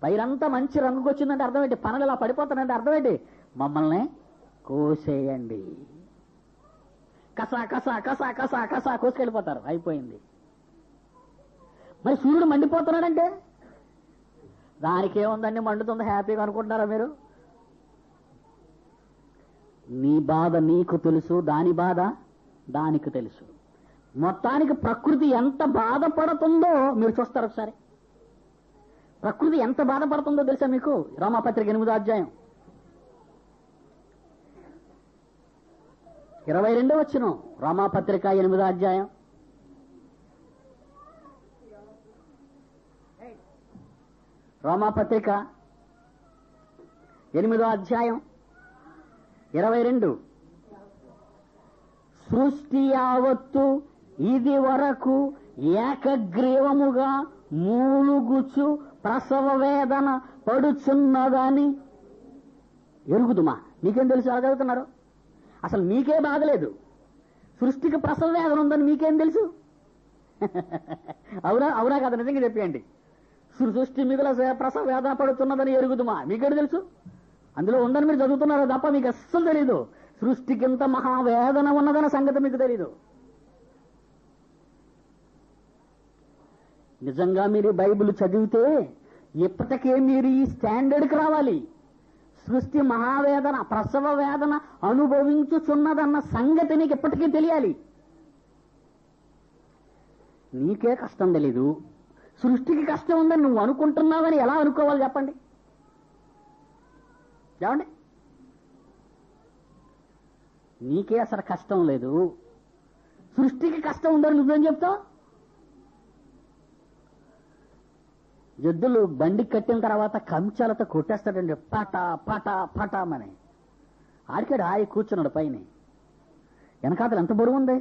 పైరంతా మంచి రంగుకు వచ్చిందంటే అర్థం ఏంటి? పనులు ఇలా పడిపోతానంటే అర్థం ఏంటి? మమ్మల్ని కోసేయండి. కసా కసా కసా కసా కసా కోసుకెళ్ళిపోతారు, అయిపోయింది. మరి సూర్యుడు మండిపోతున్నాడంటే దానికేముందండి, మండుతుంది, హ్యాపీగా అనుకుంటున్నారా మీరు? నీ బాధ నీకు తెలుసు, దాని బాధ దానికి తెలుసు. మొత్తానికి ప్రకృతి ఎంత బాధపడుతుందో మీరు చూస్తారు ఒకసారి. ప్రకృతి ఎంత బాధపడుతుందో తెలుసా మీకు? రోమాపత్రిక 8వ అధ్యాయం 22వ వచనం. రోమాపత్రిక 8వ అధ్యాయం రోమాపత్రిక 8వ అధ్యాయం 22. సృష్టి యావత్తు ఇది వరకు ఏకగ్రీవముగా మూలుగుచు ప్రసవ వేదన పడుచున్నదని ఎరుగుదుమా. మీకేం తెలుసు? అలా చదువుతున్నారు. అసలు మీకే బాధలేదు, సృష్టికి ప్రసవ వేదన ఉందని మీకేం తెలుసు? అవునా కదా? నిజంగా చెప్పండి. సృష్టి మిగుల ప్రసవ వేదన పడుతున్నదని ఎరుగుదుమా. మీకేం తెలుసు? అందులో ఉందని మీరు చదువుతున్నారో తప్ప మీకు అస్సలు తెలీదు. సృష్టికి ఇంత మహావేదన ఉన్నదన్న సంగతి మీకు తెలీదు. నిజంగా మీరు బైబిల్ చదివితే ఇప్పటికే మీరు ఈ స్టాండర్డ్కి రావాలి. సృష్టి మహావేదన, ప్రసవ వేదన అనుభవించుచున్నదన్న సంగతి నీకు ఇప్పటికీ తెలియాలి. నీకే కష్టం తెలీదు, సృష్టికి కష్టం ఉందని నువ్వు అనుకుంటున్నావని ఎలా అనుకోవాలి చెప్పండి? ఏమండి, నీకే అసలు కష్టం లేదు, సృష్టికి కష్టం ఉందని నువ్వేం చెప్తావు? ఎద్దులు బండి కట్టిన తర్వాత కంచాలతో కొట్టేస్తాడండి, పట పట పటామని. ఆడికాడు హాయి కూర్చున్నాడు పైన. వెనకాతలు ఎంత బరువు ఉంది.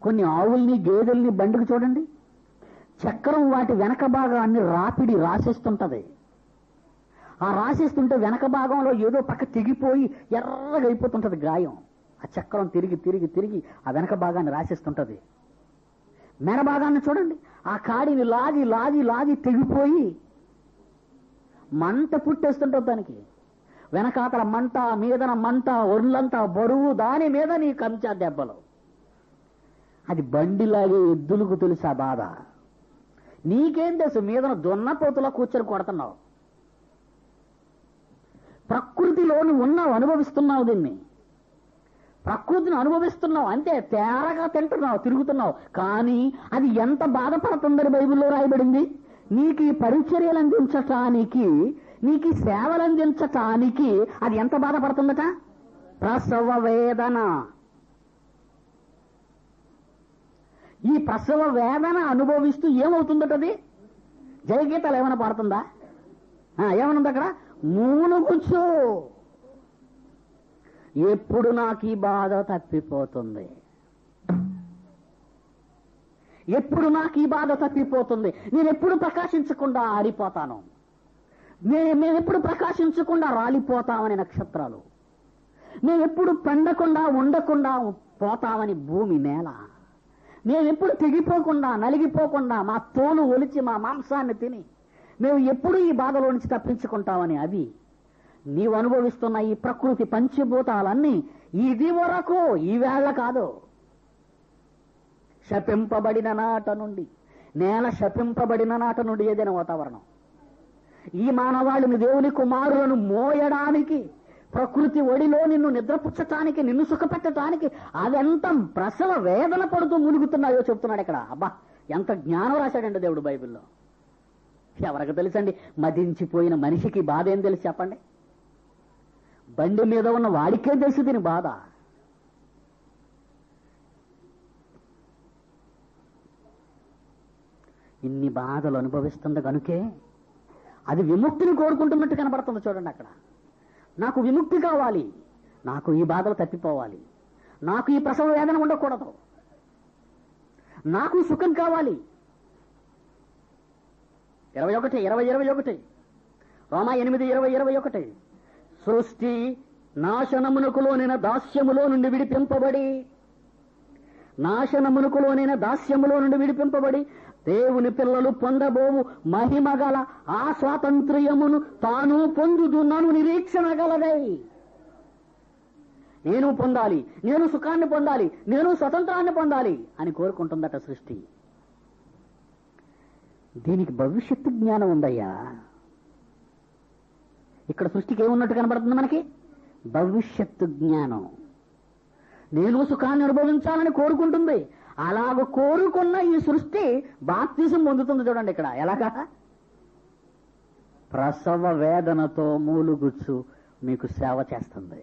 కొన్ని ఆవుల్ని గేదెల్ని బండికి చూడండి, చక్రం వాటి వెనక భాగాన్ని రాపిడి రాసేస్తుంటది. ఆ రాసేస్తుంటే వెనక భాగంలో ఏదో పక్క తెగిపోయి ఎర్రగా అయిపోతుంటది గాయం. ఆ చక్రం తిరిగి తిరిగి తిరిగి ఆ వెనక భాగాన్ని రాసేస్తుంటది. మెడ భాగాన్ని చూడండి, ఆ కాడిని లాగి లాగి లాగి తెగిపోయి మంట పుట్టేస్తుంటది దానికి. వెనకాతల మంట, మీదన మంట, ఒళ్ళంతా బరువు, దాని మీద నీ కంచా దెబ్బలు. అది బండిలాగే ఎద్దులకు తెలుసు ఆ బాధ. నీకేం తెలుసు, మీదన దున్నపోతులా కూర్చొని కొడుతున్నావు. ప్రకృతిలో నువ్వు ఉన్నావు, అనుభవిస్తున్నావు. దీన్ని ప్రకృతిని అనుభవిస్తున్నావు అంతే, తేరగా తింటున్నావు, తిరుగుతున్నావు. కానీ అది ఎంత బాధపడుతుందని బైబిల్లో రాయబడింది. నీకు ఈ పరిచర్యలు అందించటానికి, నీకు ఈ సేవలు అందించటానికి అది ఎంత బాధపడుతుందట. ప్రసవ వేదన. ఈ ప్రసవ వేదన అనుభవిస్తూ ఏమవుతుందటది. జయగీతాలు ఏమైనా పాడుతుందా? ఏమనుంది అక్కడ? మూలుగుచ్చు. ఎప్పుడు నాకు ఈ బాధ తప్పిపోతుంది, ఎప్పుడు నాకు ఈ బాధ తప్పిపోతుంది, నేను ఎప్పుడు ప్రకాశించకుండా ఆరిపోతాను, మేమెప్పుడు ప్రకాశించకుండా రాలిపోతామని నక్షత్రాలు, మేమెప్పుడు పండకుండా ఉండకుండా పోతామని భూమి నేల, మేమెప్పుడు తెగిపోకుండా నలిగిపోకుండా మా తోలు ఒలిచి మా మాంసాన్ని తిని మేము ఎప్పుడు ఈ బాధలో నుంచి తప్పించుకుంటామని అవి. నీవు అనుభవిస్తున్న ఈ ప్రకృతి పంచభూతాలన్నీ ఇది వరకు, ఈవేళ కాదు. శపింపబడిన నాట నుండి, నేల శపింపబడిన నాట నుండి ఏదైనా వాతావరణం, ఈ మానవాళిని దేవుని కుమారులను మోయడానికి, ప్రకృతి ఒడిలో నిన్ను నిద్రపుచ్చటానికి, నిన్ను సుఖపెట్టడానికి అదెంత ప్రసవ వేదన పడుతూ మునుగుతున్నాయో చెప్తున్నాడు ఇక్కడ. అబ్బా, ఎంత జ్ఞానం రాశాడండి దేవుడు బైబిల్లో. ఎవరికి తెలుసండి, మదించిపోయిన మనిషికి బాధ ఏం తెలుసు చెప్పండి? బండి మీద ఉన్న వాడికే తెలుసు దీని బాధ. ఇన్ని బాధలు అనుభవిస్తుంది కనుకే అది విముక్తిని కోరుకుంటున్నట్టు కనబడుతుంది. చూడండి అక్కడ, నాకు విముక్తి కావాలి, నాకు ఈ బాధలు తప్పిపోవాలి, నాకు ఈ ప్రసవ వేదన ఉండకూడదు, నాకు సుఖం కావాలి. 21 రోమా 8:20-21 సృష్టి నాశనమునకులోనైన దాస్యములో నుండి విడిపింపబడి, నాశనమునకులోనైన దాస్యములో నుండి విడిపింపబడి దేవుని పిల్లలు పొందబోవు మహిమ గల ఆ స్వాతంత్ర్యమును తాను పొందుతున్నాను నిరీక్షణ గలదై. నేను పొందాలి, నేను సుఖాన్ని పొందాలి, నేను స్వతంత్రాన్ని పొందాలి అని కోరుకుంటుందట సృష్టి. దీనికి భవిష్యత్తు జ్ఞానం ఉందయ్యా. ఇక్కడ సృష్టికి ఏమున్నట్టు కనబడుతుంది మనకి? భవిష్యత్తు జ్ఞానం. నేను సుఖాన్ని అనుభవించాలని కోరుకుంటుంది. అలాగ కోరుకున్న ఈ సృష్టి బాప్తిజం పొందుతుంది. చూడండి ఇక్కడ ఎలాగా, ప్రసవ వేదనతో మూలుగుచ్చు మీకు సేవ చేస్తుంది.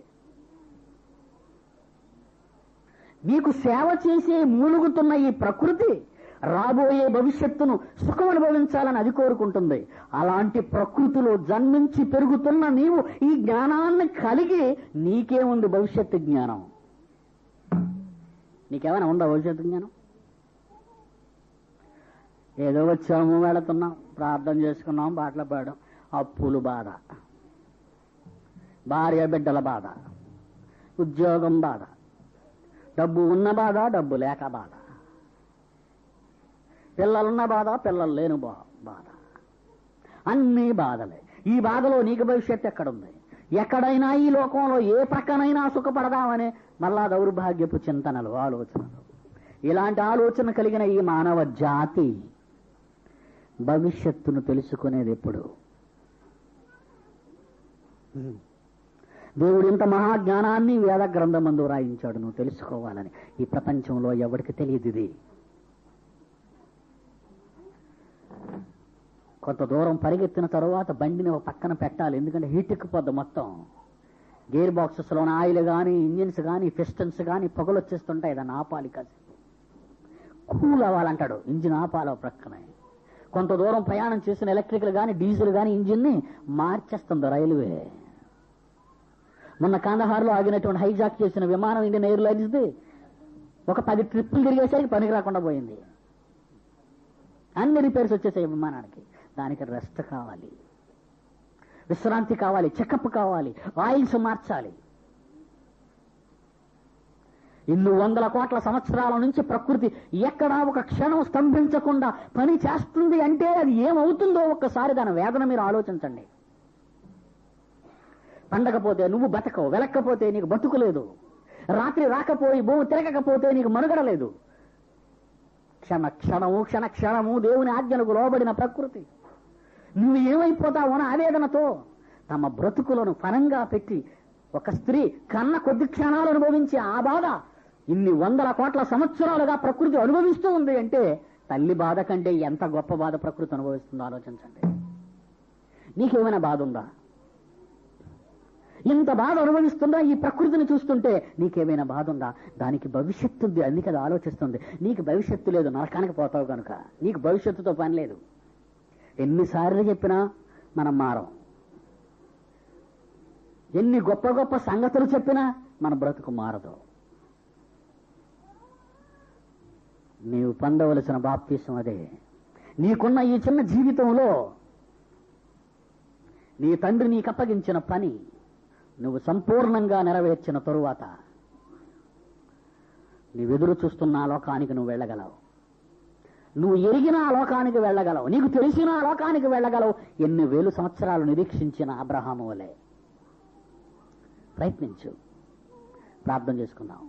మీకు సేవ చేసే మూలుగుతున్న ఈ ప్రకృతి రాబోయే భవిష్యత్తును సుఖం అనుభవించాలని అది కోరుకుంటుంది. అలాంటి ప్రకృతిలో జన్మించి పెరుగుతున్న నీవు ఈ జ్ఞానాన్ని కలిగి నీకేముంది భవిష్యత్తు జ్ఞానం? నీకేమైనా ఉందా భవిష్యత్తు జ్ఞానం? ఏదో వచ్చాము, వెళుతున్నాం, ప్రార్థన చేసుకున్నాం, పాటలు పాడడం, అప్పులు బాధ, భార్య బిడ్డల బాధ, ఉద్యోగం బాధ, డబ్బు ఉన్న బాధ, డబ్బు లేక బాధ, పిల్లలున్న బాధ, పిల్లలు లేని బాధ, అన్నీ బాధలే. ఈ బాధలో నీకు భవిష్యత్తు ఎక్కడుంది? ఎక్కడైనా ఈ లోకంలో ఏ ప్రక్కనైనా సుఖపడదామనే మళ్ళా దౌర్భాగ్యపు చింతనలు, ఆలోచనలు. ఇలాంటి ఆలోచన కలిగిన ఈ మానవ జాతి భవిష్యత్తును తెలుసుకునేది ఎప్పుడు? దేవుడు ఇంత మహాజ్ఞానాన్ని వేద గ్రంథమందు రాయించాడు నువ్వు తెలుసుకోవాలని. ఈ ప్రపంచంలో ఎవరికి తెలియదు ఇది. కొంత దూరం పరిగెత్తిన తర్వాత బండిని ఒక పక్కన పెట్టాలి, ఎందుకంటే హీట్ ఎక్కిపోద్ది మొత్తం. గేర్ బాక్సెస్లోని ఆయిల్ కానీ, ఇంజిన్స్ కానీ, పిస్టన్స్ కానీ పొగలు వచ్చేస్తుంటాయి. దాన్ని ఆపాలి, కాదు కూల్ అవ్వాలంటాడు. ఇంజిన్ ఆపాలి, ప్రక్కనే కొంత దూరం ప్రయాణం చేసిన ఎలక్ట్రికల్ కానీ డీజిల్ కానీ ఇంజిన్ని మార్చేస్తుంది రైల్వే. మొన్న కాందహార్లో ఆగినటువంటి హైజాక్ చేసిన విమానం ఇండియన్ ఎయిర్లైన్స్ది ఒక 10 ట్రిప్పులు తిరిగేసరికి పనికి రాకుండా పోయింది. అన్ని రిపేర్స్ వచ్చేసాయి విమానానికి. దానికి రెస్ట్ కావాలి, విశ్రాంతి కావాలి, చెకప్ కావాలి, ఆయిల్స్ మార్చాలి. ఇన్ని 100 కోట్ల సంవత్సరాల నుంచి ప్రకృతి ఎక్కడా ఒక క్షణం స్తంభించకుండా పని చేస్తుంది అంటే అది ఏమవుతుందో ఒక్కసారి దాని వేదన మీరు ఆలోచించండి. పండకపోతే నువ్వు బతకవు, వెలక్కపోతే నీకు బతుకు లేదు, రాత్రి రాకపోయి భూమి తిరగకపోతే నీకు మనుగడ లేదు. క్షణ క్షణము క్షణ క్షణము దేవుని ఆజ్ఞలకు లోబడిన ప్రకృతి నువ్వు ఏమైపోతావు అని ఆవేదనతో తమ బ్రతుకులను పనంగా పెట్టి ఒక స్త్రీ కన్న కొద్ది క్షణాలు అనుభవించి ఆ బాధ ఇన్ని 100 కోట్ల సంవత్సరాలుగా ప్రకృతి అనుభవిస్తూ ఉంది అంటే తల్లి బాధ కంటే ఎంత గొప్ప బాధ ప్రకృతి అనుభవిస్తుందో ఆలోచించండి. నీకేమైనా బాధ ఉందా? ఇంత బాధ అనుభవిస్తుందా ఈ ప్రకృతిని చూస్తుంటే? నీకేమైనా బాధ ఉందా? దానికి భవిష్యత్తు ఉంది, అందుకే అది ఆలోచిస్తుంది. నీకు భవిష్యత్తు లేదు, నరకానికి పోతావు కనుక నీకు భవిష్యత్తుతో పని లేదు. ఎన్నిసార్లు చెప్పినా మనం మారం, ఎన్ని గొప్ప గొప్ప సంగతులు చెప్పినా మన బ్రతుకు మారదు. నీవు పొందవలసిన బాప్తీసం అదే. నీకున్న ఈ చిన్న జీవితంలో నీ తండ్రి నీకు అప్పగించిన పని నువ్వు సంపూర్ణంగా నెరవేర్చిన తరువాత నీవెదురు చూస్తున్న ఆ లోకానికి నువ్వు వెళ్ళగలవు. నువ్వు ఎరిగిన ఆ లోకానికి వెళ్ళగలవు, నీకు తెలిసిన ఆ లోకానికి వెళ్ళగలవు. ఎన్ని వేలు సంవత్సరాలు నిరీక్షించిన అబ్రహాము వలె ప్రయత్నించు. ప్రార్థన చేసుకుందాం.